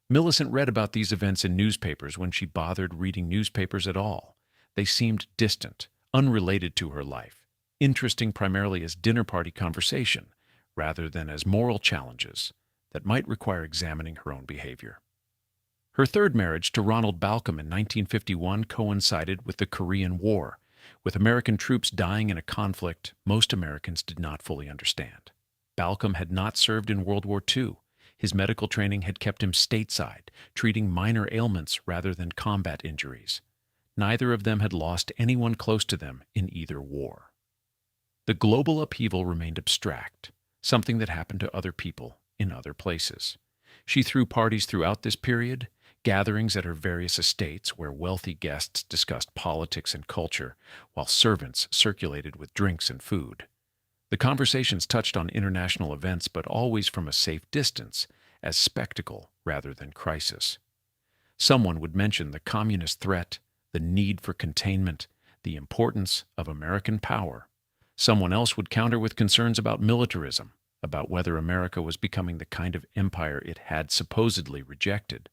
Millicent read about these events in newspapers when she bothered reading newspapers at all. They seemed distant, unrelated to her life, interesting primarily as dinner party conversation, rather than as moral challenges that might require examining her own behavior. Her third marriage to Ronald Balcom in 1951 coincided with the Korean War, with American troops dying in a conflict most Americans did not fully understand. Balcom had not served in World War II. His medical training had kept him stateside, treating minor ailments rather than combat injuries. Neither of them had lost anyone close to them in either war. The global upheaval remained abstract, something that happened to other people in other places. She threw parties throughout this period, gatherings at her various estates where wealthy guests discussed politics and culture, while servants circulated with drinks and food. The conversations touched on international events, but always from a safe distance, as spectacle rather than crisis. Someone would mention the communist threat, the need for containment, the importance of American power. Someone else would counter with concerns about militarism, about whether America was becoming the kind of empire it had supposedly rejected.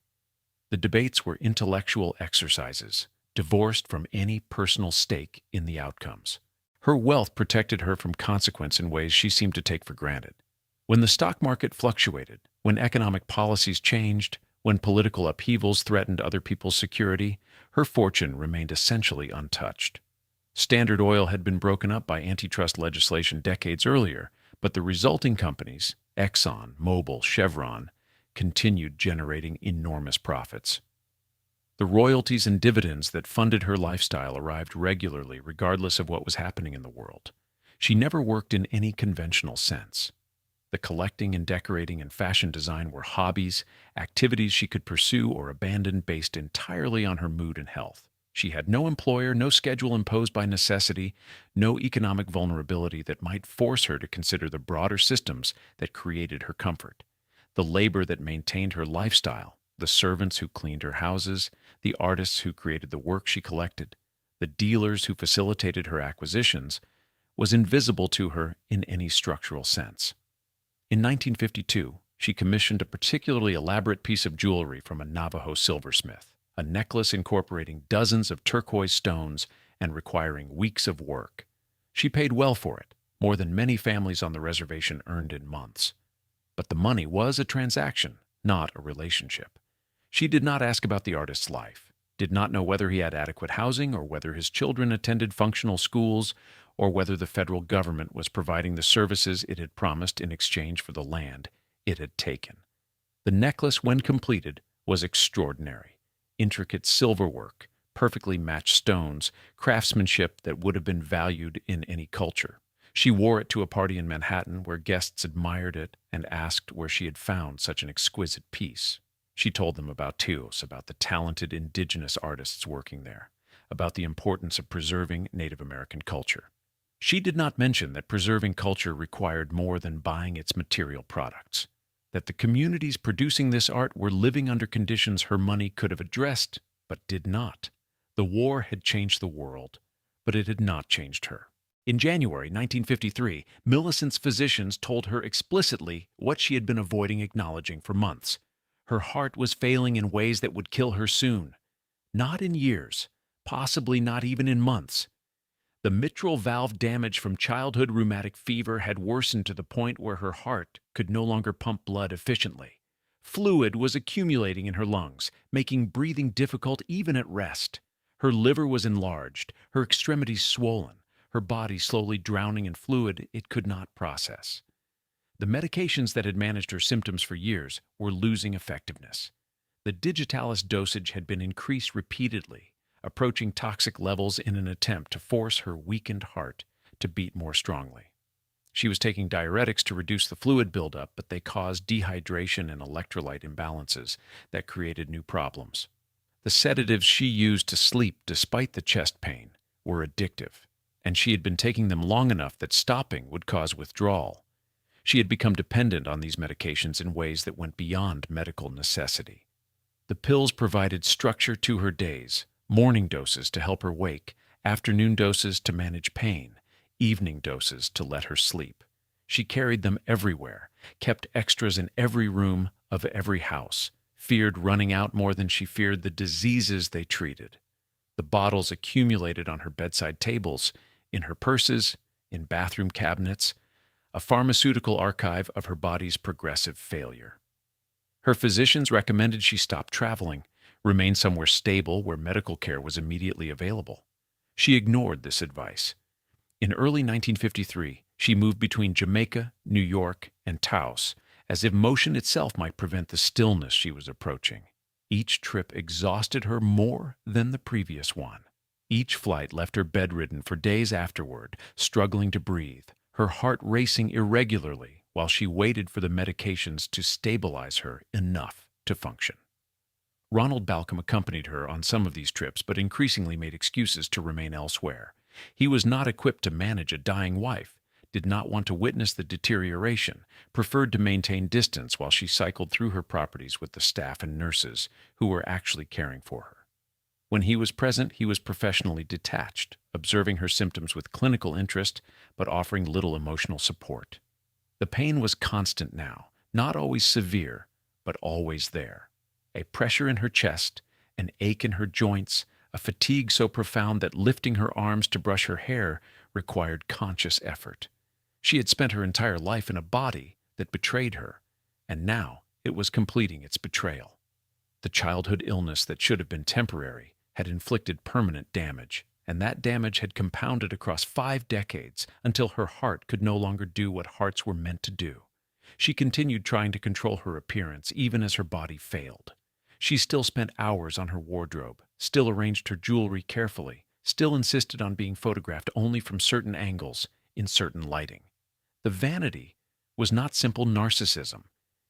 The debates were intellectual exercises, divorced from any personal stake in the outcomes. Her wealth protected her from consequence in ways she seemed to take for granted. When the stock market fluctuated, when economic policies changed, when political upheavals threatened other people's security, her fortune remained essentially untouched. Standard Oil had been broken up by antitrust legislation decades earlier, but the resulting companies, Exxon, Mobil, Chevron, continued generating enormous profits. The royalties and dividends that funded her lifestyle arrived regularly regardless of what was happening in the world. She never worked in any conventional sense. The collecting and decorating and fashion design were hobbies, activities she could pursue or abandon based entirely on her mood and health. She had no employer, no schedule imposed by necessity, no economic vulnerability that might force her to consider the broader systems that created her comfort. The labor that maintained her lifestyle, the servants who cleaned her houses, the artists who created the work she collected, the dealers who facilitated her acquisitions, was invisible to her in any structural sense. In 1952, she commissioned a particularly elaborate piece of jewelry from a Navajo silversmith, a necklace incorporating dozens of turquoise stones and requiring weeks of work. She paid well for it, more than many families on the reservation earned in months. But the money was a transaction, not a relationship. She did not ask about the artist's life, did not know whether he had adequate housing or whether his children attended functional schools or whether the federal government was providing the services it had promised in exchange for the land it had taken. The necklace, when completed, was extraordinary. Intricate silverwork, perfectly matched stones, craftsmanship that would have been valued in any culture. She wore it to a party in Manhattan where guests admired it and asked where she had found such an exquisite piece. She told them about Teos, about the talented indigenous artists working there, about the importance of preserving Native American culture. She did not mention that preserving culture required more than buying its material products. that the communities producing this art were living under conditions her money could have addressed, but did not. The war had changed the world, but it had not changed her. In January 1953, Millicent's physicians told her explicitly what she had been avoiding acknowledging for months. Her heart was failing in ways that would kill her soon. Not in years, possibly not even in months. The mitral valve damage from childhood rheumatic fever had worsened to the point where her heart could no longer pump blood efficiently. Fluid was accumulating in her lungs, making breathing difficult even at rest. Her liver was enlarged, her extremities swollen, her body slowly drowning in fluid it could not process. The medications that had managed her symptoms for years were losing effectiveness. The digitalis dosage had been increased repeatedly, approaching toxic levels in an attempt to force her weakened heart to beat more strongly. She was taking diuretics to reduce the fluid buildup, but they caused dehydration and electrolyte imbalances that created new problems. The sedatives she used to sleep despite the chest pain were addictive, and she had been taking them long enough that stopping would cause withdrawal. She had become dependent on these medications in ways that went beyond medical necessity. The pills provided structure to her days, morning doses to help her wake, afternoon doses to manage pain, evening doses to let her sleep. She carried them everywhere, kept extras in every room of every house, feared running out more than she feared the diseases they treated. The bottles accumulated on her bedside tables, in her purses, in bathroom cabinets, a pharmaceutical archive of her body's progressive failure. Her physicians recommended she stop traveling, remain somewhere stable where medical care was immediately available. She ignored this advice. In early 1953, she moved between Jamaica, New York, and Taos, as if motion itself might prevent the stillness she was approaching. Each trip exhausted her more than the previous one. Each flight left her bedridden for days afterward, struggling to breathe, her heart racing irregularly while she waited for the medications to stabilize her enough to function. Ronald Balcom accompanied her on some of these trips, but increasingly made excuses to remain elsewhere. He was not equipped to manage a dying wife, did not want to witness the deterioration, preferred to maintain distance while she cycled through her properties with the staff and nurses who were actually caring for her. When he was present, he was professionally detached, observing her symptoms with clinical interest, but offering little emotional support. The pain was constant now, not always severe, but always there. A pressure in her chest, an ache in her joints, a fatigue so profound that lifting her arms to brush her hair required conscious effort. She had spent her entire life in a body that betrayed her, and now it was completing its betrayal. The childhood illness that should have been temporary had inflicted permanent damage, and that damage had compounded across 5 decades until her heart could no longer do what hearts were meant to do. She continued trying to control her appearance even as her body failed. She still spent hours on her wardrobe, still arranged her jewelry carefully, still insisted on being photographed only from certain angles, in certain lighting. The vanity was not simple narcissism.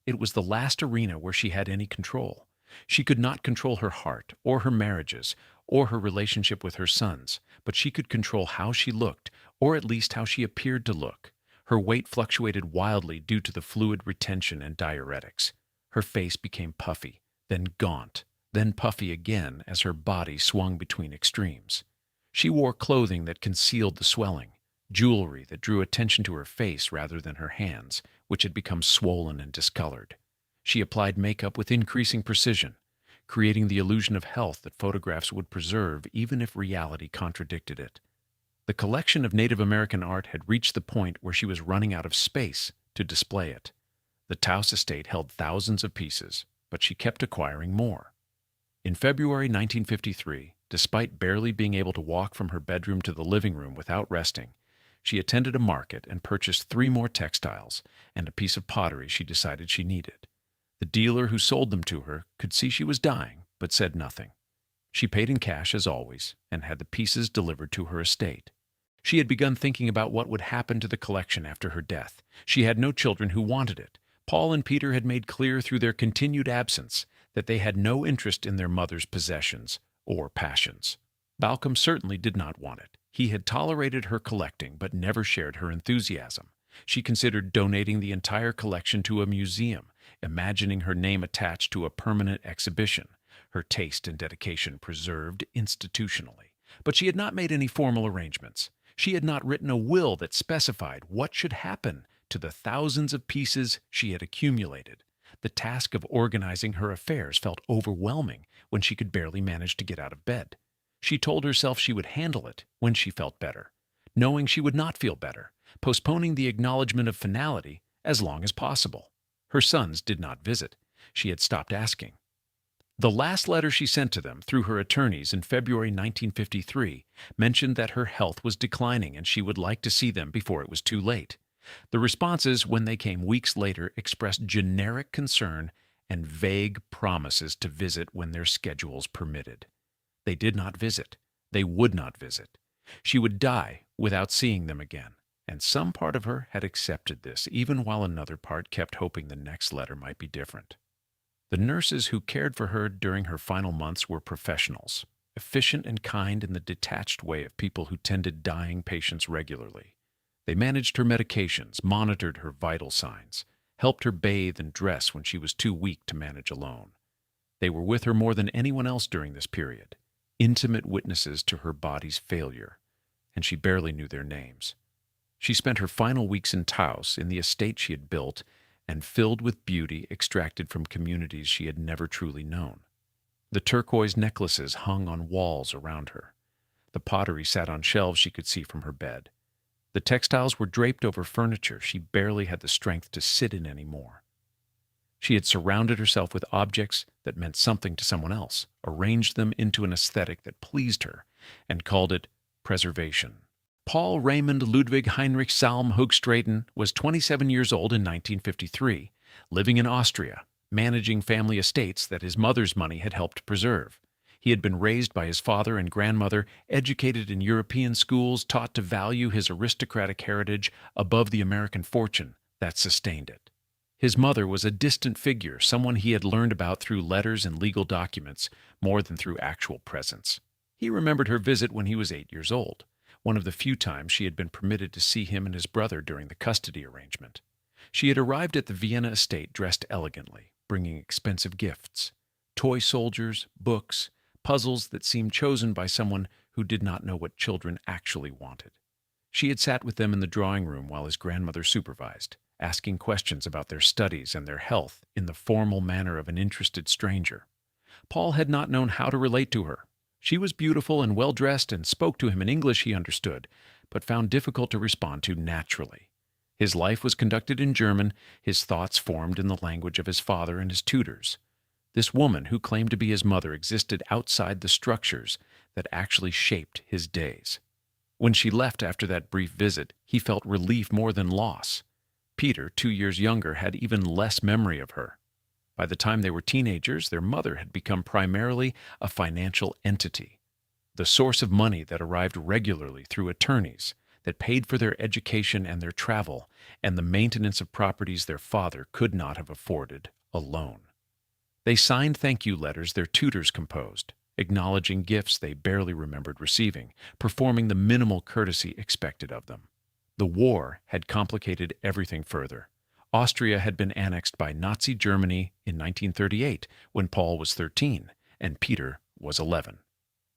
It was the last arena where she had any control. She could not control her heart, or her marriages, or her relationship with her sons, but she could control how she looked, or at least how she appeared to look. Her weight fluctuated wildly due to the fluid retention and diuretics. Her face became puffy, then gaunt, then puffy again as her body swung between extremes. She wore clothing that concealed the swelling, jewelry that drew attention to her face rather than her hands, which had become swollen and discolored. She applied makeup with increasing precision, creating the illusion of health that photographs would preserve even if reality contradicted it. The collection of Native American art had reached the point where she was running out of space to display it. The Taos estate held thousands of pieces, but she kept acquiring more. In February 1953, despite barely being able to walk from her bedroom to the living room without resting, she attended a market and purchased 3 more textiles and a piece of pottery she decided she needed. The dealer who sold them to her could see she was dying, but said nothing. She paid in cash as always and had the pieces delivered to her estate. She had begun thinking about what would happen to the collection after her death. She had no children who wanted it. Paul and Peter had made clear through their continued absence that they had no interest in their mother's possessions or passions. Balcom certainly did not want it. He had tolerated her collecting but never shared her enthusiasm. She considered donating the entire collection to a museum, imagining her name attached to a permanent exhibition, her taste and dedication preserved institutionally. But she had not made any formal arrangements. She had not written a will that specified what should happen to the thousands of pieces she had accumulated. The task of organizing her affairs felt overwhelming when she could barely manage to get out of bed. She told herself she would handle it when she felt better, knowing she would not feel better, postponing the acknowledgement of finality as long as possible. Her sons did not visit. She had stopped asking. The last letter she sent to them through her attorneys in February 1953 mentioned that her health was declining and she would like to see them before it was too late. The responses, when they came weeks later, expressed generic concern and vague promises to visit when their schedules permitted. They did not visit. They would not visit. She would die without seeing them again, and some part of her had accepted this, even while another part kept hoping the next letter might be different. The nurses who cared for her during her final months were professionals, efficient and kind in the detached way of people who tended dying patients regularly. They managed her medications, monitored her vital signs, helped her bathe and dress when she was too weak to manage alone. They were with her more than anyone else during this period, intimate witnesses to her body's failure, and she barely knew their names. She spent her final weeks in Taos, in the estate she had built, and filled with beauty extracted from communities she had never truly known. The turquoise necklaces hung on walls around her. The pottery sat on shelves she could see from her bed. The textiles were draped over furniture she barely had the strength to sit in anymore. She had surrounded herself with objects that meant something to someone else, arranged them into an aesthetic that pleased her, and called it preservation. Paul Raymond Ludwig Heinrich Salm Hoogstraten was 27 years old in 1953, living in Austria, managing family estates that his mother's money had helped preserve. He had been raised by his father and grandmother, educated in European schools, taught to value his aristocratic heritage above the American fortune that sustained it. His mother was a distant figure, someone he had learned about through letters and legal documents more than through actual presence. He remembered her visit when he was 8 years old, one of the few times she had been permitted to see him and his brother during the custody arrangement. She had arrived at the Vienna estate dressed elegantly, bringing expensive gifts, toy soldiers, books, puzzles that seemed chosen by someone who did not know what children actually wanted. She had sat with them in the drawing room while his grandmother supervised, asking questions about their studies and their health in the formal manner of an interested stranger. Paul had not known how to relate to her. She was beautiful and well-dressed and spoke to him in English he understood, but found difficult to respond to naturally. His life was conducted in German, his thoughts formed in the language of his father and his tutors. This woman who claimed to be his mother existed outside the structures that actually shaped his days. When she left after that brief visit, he felt relief more than loss. Peter, 2 years younger, had even less memory of her. By the time they were teenagers, their mother had become primarily a financial entity, the source of money that arrived regularly through attorneys, that paid for their education and their travel, and the maintenance of properties their father could not have afforded alone. They signed thank you letters their tutors composed, acknowledging gifts they barely remembered receiving, performing the minimal courtesy expected of them. The war had complicated everything further. Austria had been annexed by Nazi Germany in 1938 when Paul was 13 and Peter was 11.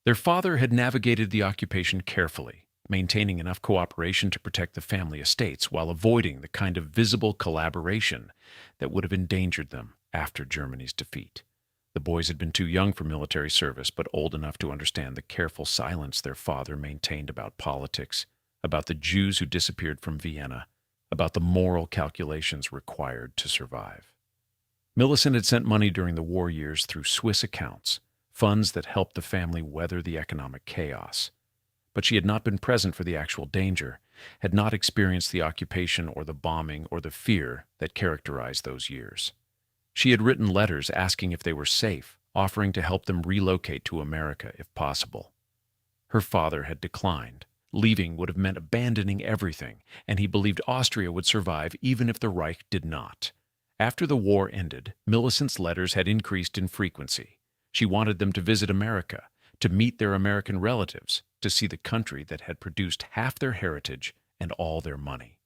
Their father had navigated the occupation carefully, maintaining enough cooperation to protect the family estates while avoiding the kind of visible collaboration that would have endangered them after Germany's defeat. The boys had been too young for military service, but old enough to understand the careful silence their father maintained about politics, about the Jews who disappeared from Vienna, about the moral calculations required to survive. Millicent had sent money during the war years through Swiss accounts, funds that helped the family weather the economic chaos. But she had not been present for the actual danger, had not experienced the occupation or the bombing or the fear that characterized those years. She had written letters asking if they were safe, offering to help them relocate to America if possible. Her father had declined. Leaving would have meant abandoning everything, and he believed Austria would survive even if the Reich did not. After the war ended, Millicent's letters had increased in frequency. She wanted them to visit America, to meet their American relatives, to see the country that had produced half their heritage and all their money.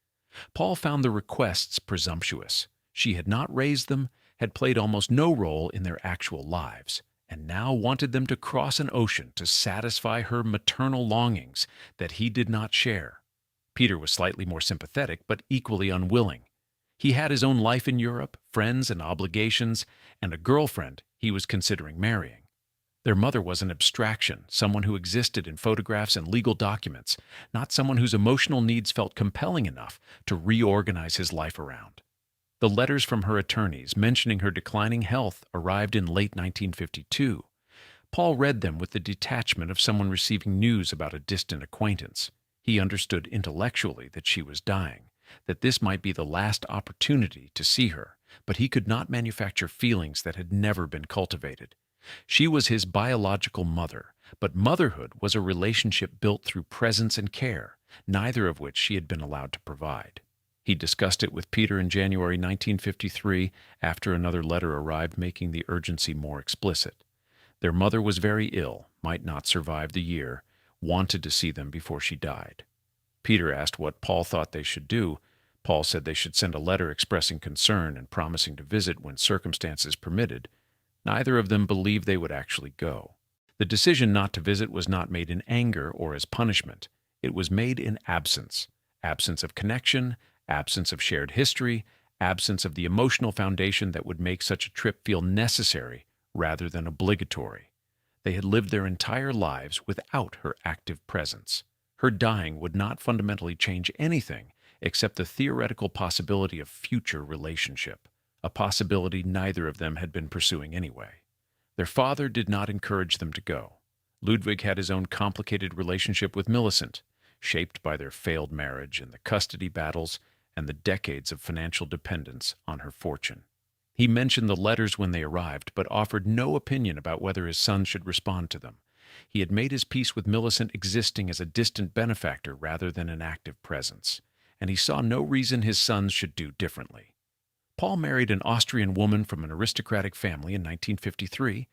Paul found the requests presumptuous. She had not raised them, had played almost no role in their actual lives, and now wanted them to cross an ocean to satisfy her maternal longings that he did not share. Peter was slightly more sympathetic, but equally unwilling. He had his own life in Europe, friends and obligations, and a girlfriend he was considering marrying. Their mother was an abstraction, someone who existed in photographs and legal documents, not someone whose emotional needs felt compelling enough to reorganize his life around. The letters from her attorneys mentioning her declining health arrived in late 1952. Paul read them with the detachment of someone receiving news about a distant acquaintance. He understood intellectually that she was dying, that this might be the last opportunity to see her, but he could not manufacture feelings that had never been cultivated. She was his biological mother, but motherhood was a relationship built through presence and care, neither of which she had been allowed to provide. He discussed it with Peter in January 1953 after another letter arrived making the urgency more explicit. Their mother was very ill, might not survive the year, wanted to see them before she died. Peter asked what Paul thought they should do. Paul said they should send a letter expressing concern and promising to visit when circumstances permitted. Neither of them believed they would actually go. The decision not to visit was not made in anger or as punishment. It was made in absence. Absence of connection, absence of shared history, absence of the emotional foundation that would make such a trip feel necessary rather than obligatory. They had lived their entire lives without her active presence. Her dying would not fundamentally change anything except the theoretical possibility of future relationship, a possibility neither of them had been pursuing anyway. Their father did not encourage them to go. Ludwig had his own complicated relationship with Millicent, shaped by their failed marriage and the custody battles and the decades of financial dependence on her fortune. He mentioned the letters when they arrived, but offered no opinion about whether his son should respond to them. He had made his peace with Millicent existing as a distant benefactor rather than an active presence, and he saw no reason his sons should do differently. Paul married an Austrian woman from an aristocratic family in 1953,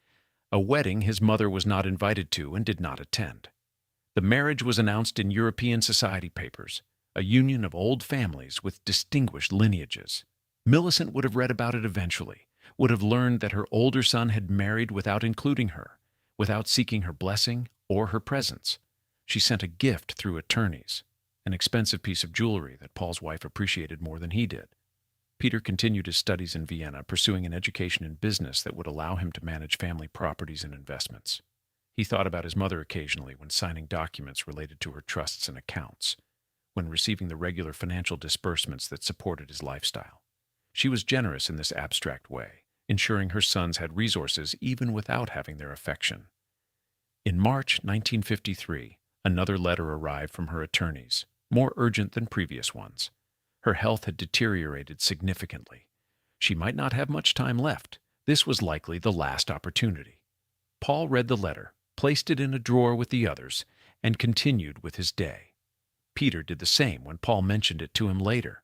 a wedding his mother was not invited to and did not attend. The marriage was announced in European society papers, a union of old families with distinguished lineages. Millicent would have read about it eventually, would have learned that her older son had married without including her, without seeking her blessing or her presence. She sent a gift through attorneys, an expensive piece of jewelry that Paul's wife appreciated more than he did. Peter continued his studies in Vienna, pursuing an education in business that would allow him to manage family properties and investments. He thought about his mother occasionally when signing documents related to her trusts and accounts, when receiving the regular financial disbursements that supported his lifestyle. She was generous in this abstract way, ensuring her sons had resources even without having their affection. In March 1953, another letter arrived from her attorneys, more urgent than previous ones. Her health had deteriorated significantly. She might not have much time left. This was likely the last opportunity. Paul read the letter, placed it in a drawer with the others, and continued with his day. Peter did the same when Paul mentioned it to him later.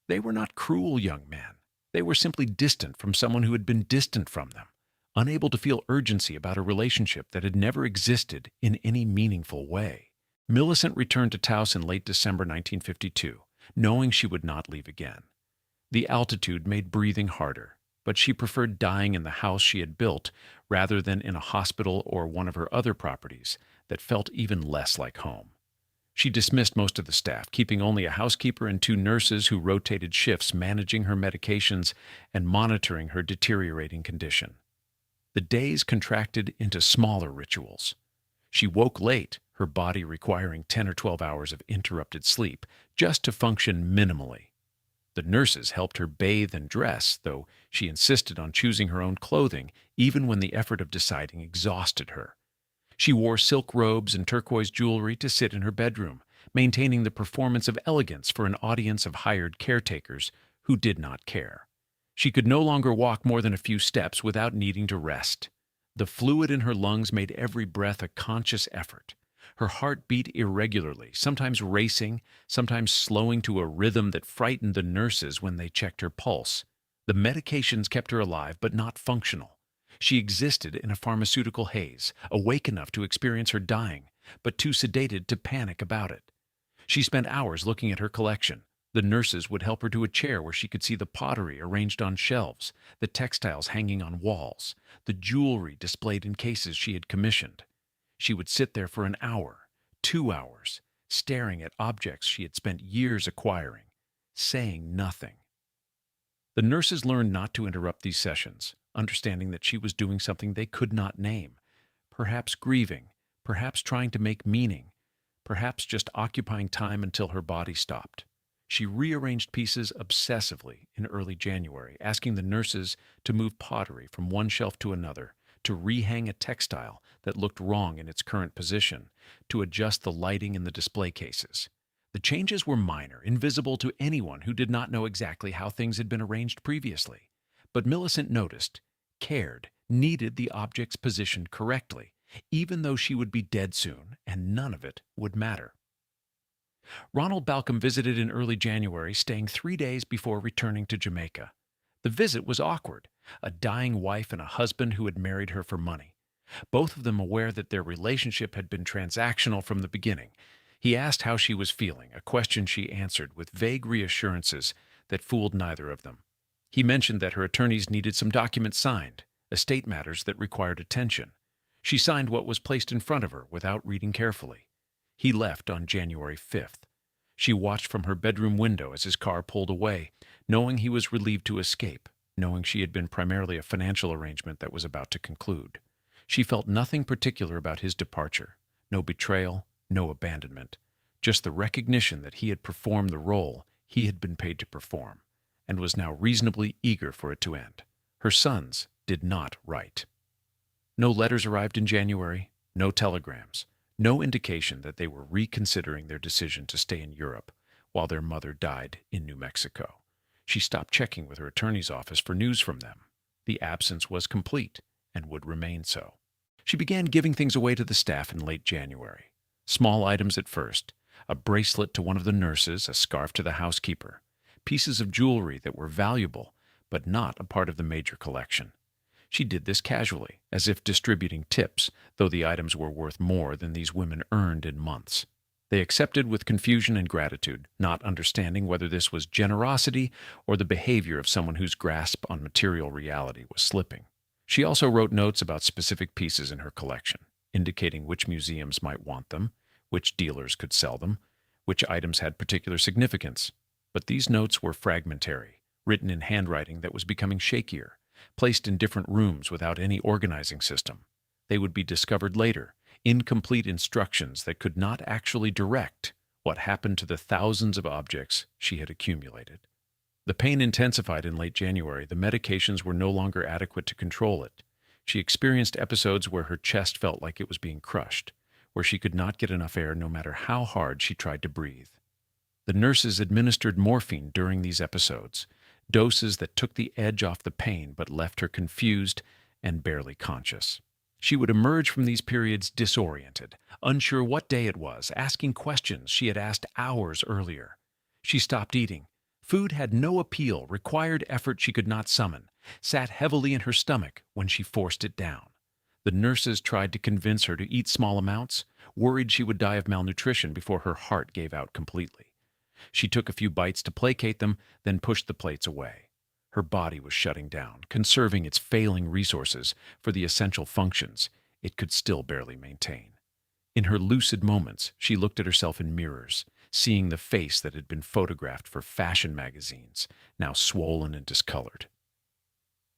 They were not cruel young men. They were simply distant from someone who had been distant from them, unable to feel urgency about a relationship that had never existed in any meaningful way. Millicent returned to Taos in late December 1952, knowing she would not leave again. The altitude made breathing harder, but she preferred dying in the house she had built rather than in a hospital or one of her other properties that felt even less like home. She dismissed most of the staff, keeping only a housekeeper and 2 nurses who rotated shifts managing her medications and monitoring her deteriorating condition. The days contracted into smaller rituals. She woke late, her body requiring 10 or 12 hours of interrupted sleep just to function minimally. The nurses helped her bathe and dress, though she insisted on choosing her own clothing even when the effort of deciding exhausted her. She wore silk robes and turquoise jewelry to sit in her bedroom, maintaining the performance of elegance for an audience of hired caretakers who did not care. She could no longer walk more than a few steps without needing to rest. The fluid in her lungs made every breath a conscious effort. Her heart beat irregularly, sometimes racing, sometimes slowing to a rhythm that frightened the nurses when they checked her pulse. The medications kept her alive but not functional. She existed in a pharmaceutical haze, awake enough to experience her dying, but too sedated to panic about it. She spent hours looking at her collection, The nurses would help her to a chair where she could see the pottery arranged on shelves, the textiles hanging on walls, the jewelry displayed in cases she had commissioned. She would sit there for an hour, 2 hours, staring at objects she had spent years acquiring, saying nothing. The nurses learned not to interrupt these sessions, understanding that she was doing something they could not name, perhaps grieving, perhaps trying to make meaning, perhaps just occupying time until her body stopped. She rearranged pieces obsessively in early January, asking the nurses to move pottery from one shelf to another, to rehang a textile that looked wrong in its current position, to adjust the lighting in the display cases. The changes were minor, invisible to anyone who did not know exactly how things had been arranged previously. But Millicent noticed, cared, needed the objects positioned correctly, even though she would be dead soon and none of it would matter. Ronald Balcom visited in early January, staying 3 days before returning to Jamaica. The visit was awkward, a dying wife and a husband who had married her for money. Both of them aware that their relationship had been transactional from the beginning. He asked how she was feeling, a question she answered with vague reassurances that fooled neither of them. He mentioned that her attorneys needed some documents signed, estate matters that required attention. She signed what was placed in front of her without reading carefully. He left on January 5th. She watched from her bedroom window as his car pulled away, knowing he was relieved to escape, knowing she had been primarily a financial arrangement that was about to conclude. She felt nothing particular about his departure, no betrayal, no abandonment, just the recognition that he had performed the role he had been paid to perform, and was now reasonably eager for it to end. Her sons did not write. No letters arrived in January, no telegrams. No indication that they were reconsidering their decision to stay in Europe while their mother died in New Mexico. She stopped checking with her attorney's office for news from them. The absence was complete and would remain so. She began giving things away to the staff in late January. Small items at first, a bracelet to one of the nurses, a scarf to the housekeeper, pieces of jewelry that were valuable but not a part of the major collection. She did this casually, as if distributing tips, though the items were worth more than these women earned in months. They accepted with confusion and gratitude, not understanding whether this was generosity or the behavior of someone whose grasp on material reality was slipping. She also wrote notes about specific pieces in her collection, indicating which museums might want them, which dealers could sell them, which items had particular significance. But these notes were fragmentary, written in handwriting that was becoming shakier, placed in different rooms without any organizing system. They would be discovered later, incomplete instructions that could not actually direct what happened to the thousands of objects she had accumulated. The pain intensified in late January. The medications were no longer adequate to control it. She experienced episodes where her chest felt like it was being crushed, where she could not get enough air no matter how hard she tried to breathe. The nurses administered morphine during these episodes, doses that took the edge off the pain but left her confused and barely conscious. She would emerge from these periods disoriented, unsure what day it was, asking questions she had asked hours earlier. She stopped eating. Food had no appeal, required effort she could not summon, sat heavily in her stomach when she forced it down. The nurses tried to convince her to eat small amounts, worried she would die of malnutrition before her heart gave out completely. She took a few bites to placate them, then pushed the plates away. Her body was shutting down, conserving its failing resources for the essential functions it could still barely maintain. In her lucid moments, she looked at herself in mirrors, seeing the face that had been photographed for fashion magazines, now swollen and discolored.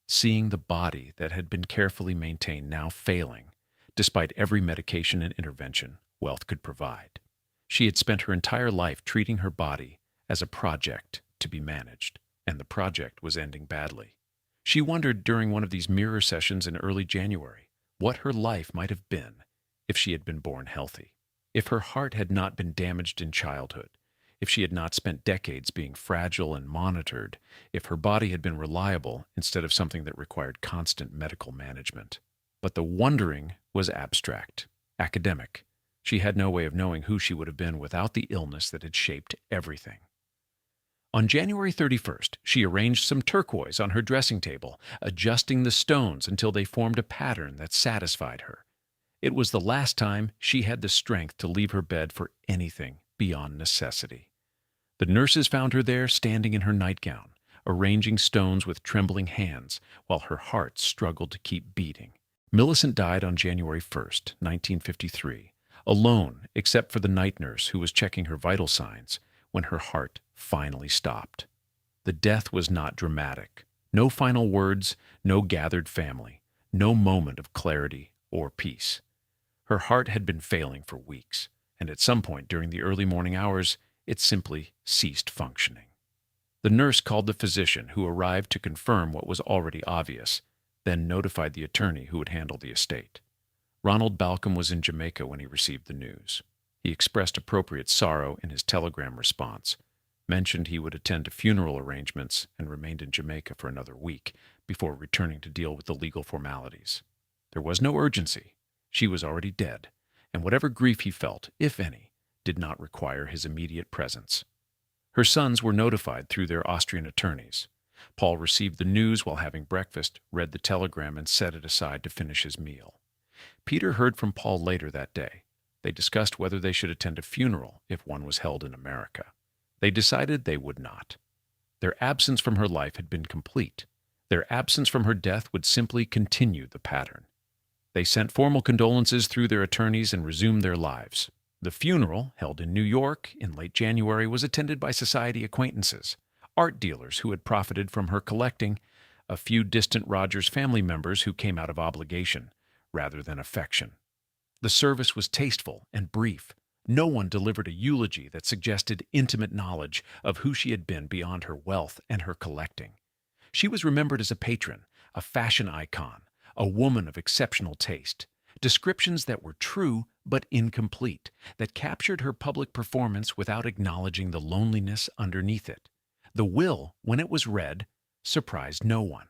Seeing the body that had been carefully maintained now failing, despite every medication and intervention wealth could provide. She had spent her entire life treating her body as a project to be managed, and the project was ending badly. She wondered during one of these mirror sessions in early January what her life might have been if she had been born healthy, if her heart had not been damaged in childhood, if she had not spent decades being fragile and monitored, if her body had been reliable instead of something that required constant medical management. But the wondering was abstract, academic. She had no way of knowing who she would have been without the illness that had shaped everything. On January 31st, she arranged some turquoise on her dressing table, adjusting the stones until they formed a pattern that satisfied her. It was the last time she had the strength to leave her bed for anything beyond necessity. The nurses found her there standing in her nightgown, arranging stones with trembling hands, while her heart struggled to keep beating. Millicent died on January 1st, 1953, alone except for the night nurse who was checking her vital signs when her heart finally stopped. The death was not dramatic. No final words, no gathered family, no moment of clarity or peace. Her heart had been failing for weeks, and at some point during the early morning hours, it simply ceased functioning. The nurse called the physician, who arrived to confirm what was already obvious, then notified the attorney who would handle the estate. Ronald Balcom was in Jamaica when he received the news. He expressed appropriate sorrow in his telegram response, mentioned he would attend to funeral arrangements, and remained in Jamaica for another week before returning to deal with the legal formalities. There was no urgency. She was already dead, and whatever grief he felt, if any, did not require his immediate presence. Her sons were notified through their Austrian attorneys. Paul received the news while having breakfast, read the telegram, and set it aside to finish his meal. Peter heard from Paul later that day. They discussed whether they should attend a funeral if one was held in America. They decided they would not. Their absence from her life had been complete. Their absence from her death would simply continue the pattern. They sent formal condolences through their attorneys and resumed their lives. The funeral, held in New York in late January, was attended by society acquaintances, art dealers who had profited from her collecting, a few distant Rogers family members who came out of obligation rather than affection. The service was tasteful and brief. No one delivered a eulogy that suggested intimate knowledge of who she had been beyond her wealth and her collecting. She was remembered as a patron, a fashion icon, a woman of exceptional taste. Descriptions that were true but incomplete, that captured her public performance without acknowledging the loneliness underneath it. The will, when it was read, surprised no one.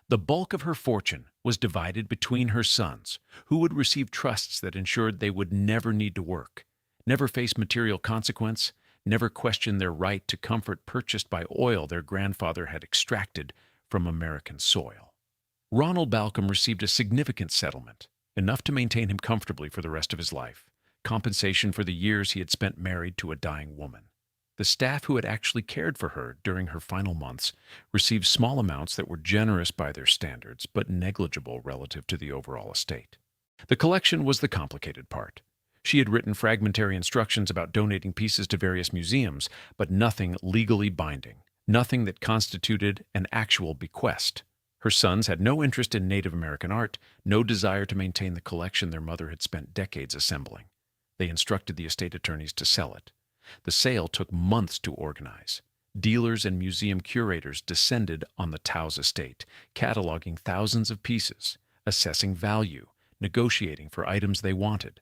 The bulk of her fortune was divided between her sons, who would receive trusts that ensured they would never need to work, never face material consequence, never question their right to comfort purchased by oil their grandfather had extracted from American soil. Ronald Balcom received a significant settlement, enough to maintain him comfortably for the rest of his life, compensation for the years he had spent married to a dying woman. The staff who had actually cared for her during her final months received small amounts that were generous by their standards, but negligible relative to the overall estate. The collection was the complicated part. She had written fragmentary instructions about donating pieces to various museums, but nothing legally binding, nothing that constituted an actual bequest. Her sons had no interest in Native American art, no desire to maintain the collection their mother had spent decades assembling. They instructed the estate attorneys to sell it. The sale took months to organize. Dealers and museum curators descended on the Tau's estate, cataloging thousands of pieces, assessing value, negotiating for items they wanted.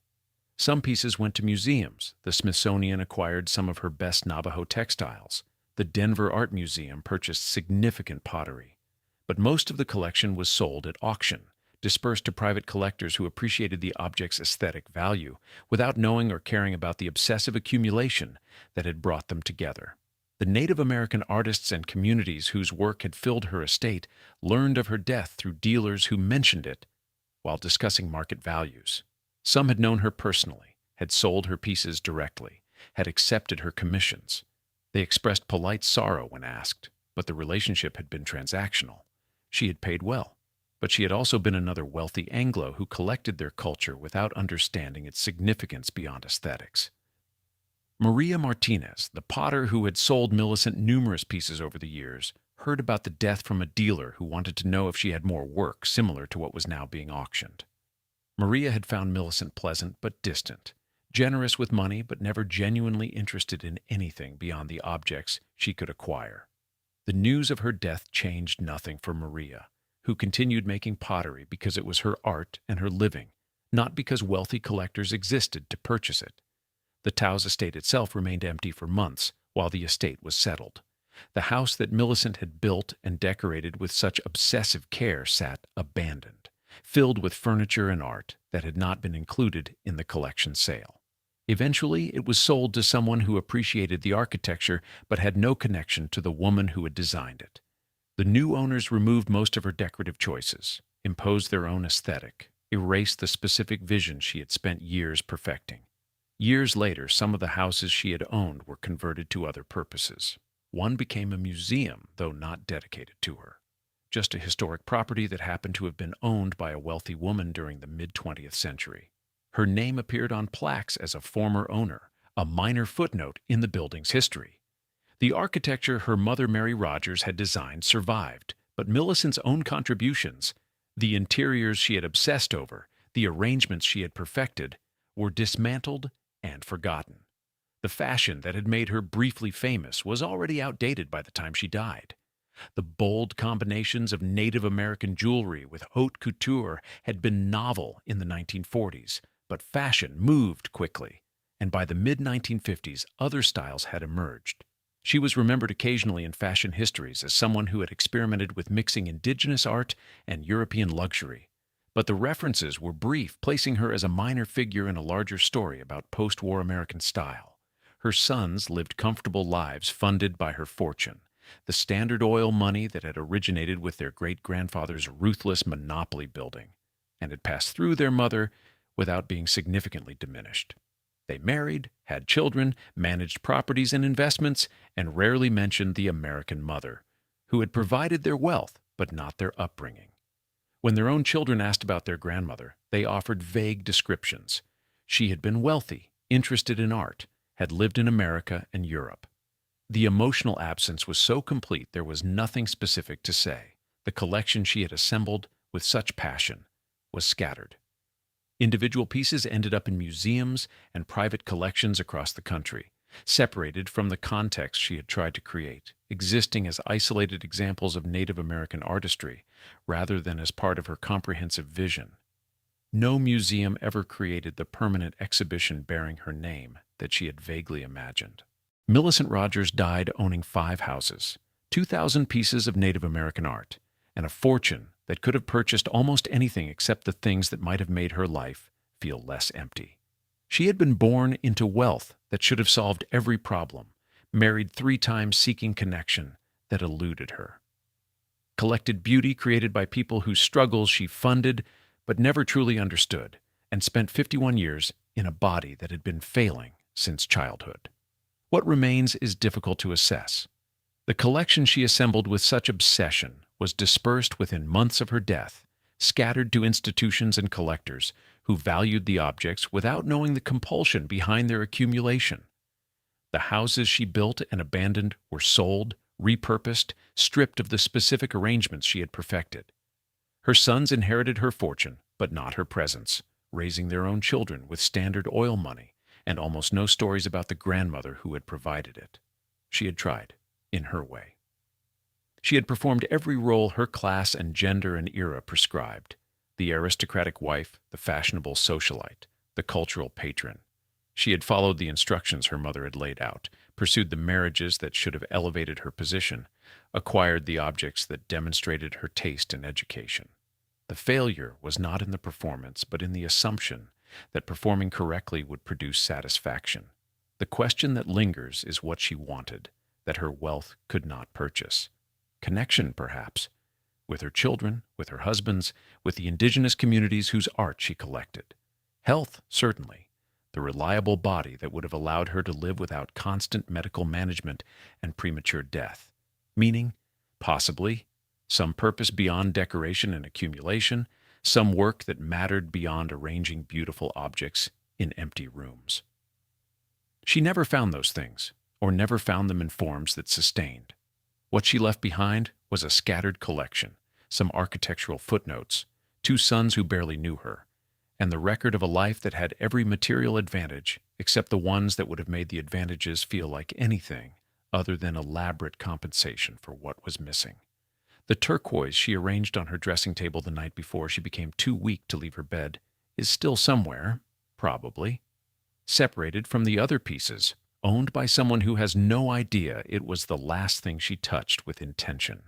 Some pieces went to museums. The Smithsonian acquired some of her best Navajo textiles. The Denver Art Museum purchased significant pottery. But most of the collection was sold at auction, dispersed to private collectors who appreciated the object's aesthetic value without knowing or caring about the obsessive accumulation that had brought them together. The Native American artists and communities whose work had filled her estate learned of her death through dealers who mentioned it while discussing market values. Some had known her personally, had sold her pieces directly, had accepted her commissions. They expressed polite sorrow when asked, but the relationship had been transactional. She had paid well, but she had also been another wealthy Anglo who collected their culture without understanding its significance beyond aesthetics. Maria Martinez, the potter who had sold Millicent numerous pieces over the years, heard about the death from a dealer who wanted to know if she had more work similar to what was now being auctioned. Maria had found Millicent pleasant but distant, generous with money but never genuinely interested in anything beyond the objects she could acquire. The news of her death changed nothing for Maria, who continued making pottery because it was her art and her living, not because wealthy collectors existed to purchase it. The Tau's estate itself remained empty for months while the estate was settled. The house that Millicent had built and decorated with such obsessive care sat abandoned, filled with furniture and art that had not been included in the collection sale. Eventually, it was sold to someone who appreciated the architecture but had no connection to the woman who had designed it. The new owners removed most of her decorative choices, imposed their own aesthetic, erased the specific vision she had spent years perfecting. Years later, some of the houses she had owned were converted to other purposes. One became a museum, though not dedicated to her. Just a historic property that happened to have been owned by a wealthy woman during the mid-20th century. Her name appeared on plaques as a former owner, a minor footnote in the building's history. The architecture her mother Mary Rogers had designed survived, but Millicent's own contributions, the interiors she had obsessed over, the arrangements she had perfected, were dismantled and forgotten. The fashion that had made her briefly famous was already outdated by the time she died. The bold combinations of Native American jewelry with haute couture had been novel in the 1940s, but fashion moved quickly, and by the mid-1950s other styles had emerged. She was remembered occasionally in fashion histories as someone who had experimented with mixing indigenous art and European luxury. But the references were brief, placing her as a minor figure in a larger story about post-war American style. Her sons lived comfortable lives funded by her fortune, the Standard Oil money that had originated with their great-grandfather's ruthless monopoly building, and had passed through their mother without being significantly diminished. They married, had children, managed properties and investments, and rarely mentioned the American mother, who had provided their wealth but not their upbringing. When their own children asked about their grandmother, they offered vague descriptions. She had been wealthy, interested in art, had lived in America and Europe. The emotional absence was so complete there was nothing specific to say. The collection she had assembled with such passion was scattered. Individual pieces ended up in museums and private collections across the country, separated from the context she had tried to create, existing as isolated examples of Native American artistry rather than as part of her comprehensive vision. No museum ever created the permanent exhibition bearing her name that she had vaguely imagined. Millicent Rogers died owning 5 houses, 2,000 pieces of Native American art, and a fortune that could have purchased almost anything except the things that might have made her life feel less empty. She had been born into wealth that should have solved every problem, married 3 times seeking connection that eluded her, collected beauty created by people whose struggles she funded but never truly understood, and spent 51 years in a body that had been failing since childhood. What remains is difficult to assess. The collection she assembled with such obsession was dispersed within months of her death, scattered to institutions and collectors who valued the objects without knowing the compulsion behind their accumulation. The houses she built and abandoned were sold, repurposed, stripped of the specific arrangements she had perfected. Her sons inherited her fortune, but not her presence, raising their own children with Standard Oil money, and almost no stories about the grandmother who had provided it. She had tried, in her way. She had performed every role her class and gender and era prescribed: the aristocratic wife, the fashionable socialite, the cultural patron. She had followed the instructions her mother had laid out, pursued the marriages that should have elevated her position, acquired the objects that demonstrated her taste and education. The failure was not in the performance, but in the assumption that performing correctly would produce satisfaction. The question that lingers is what she wanted, that her wealth could not purchase. Connection, perhaps, with her children, with her husbands, with the indigenous communities whose art she collected. Health, certainly, the reliable body that would have allowed her to live without constant medical management and premature death. Meaning, possibly, some purpose beyond decoration and accumulation, some work that mattered beyond arranging beautiful objects in empty rooms. She never found those things, or never found them in forms that sustained. What she left behind was a scattered collection, some architectural footnotes, 2 sons who barely knew her, and the record of a life that had every material advantage except the ones that would have made the advantages feel like anything other than elaborate compensation for what was missing. The turquoise she arranged on her dressing table the night before she became too weak to leave her bed is still somewhere, probably, separated from the other pieces, owned by someone who has no idea it was the last thing she touched with intention.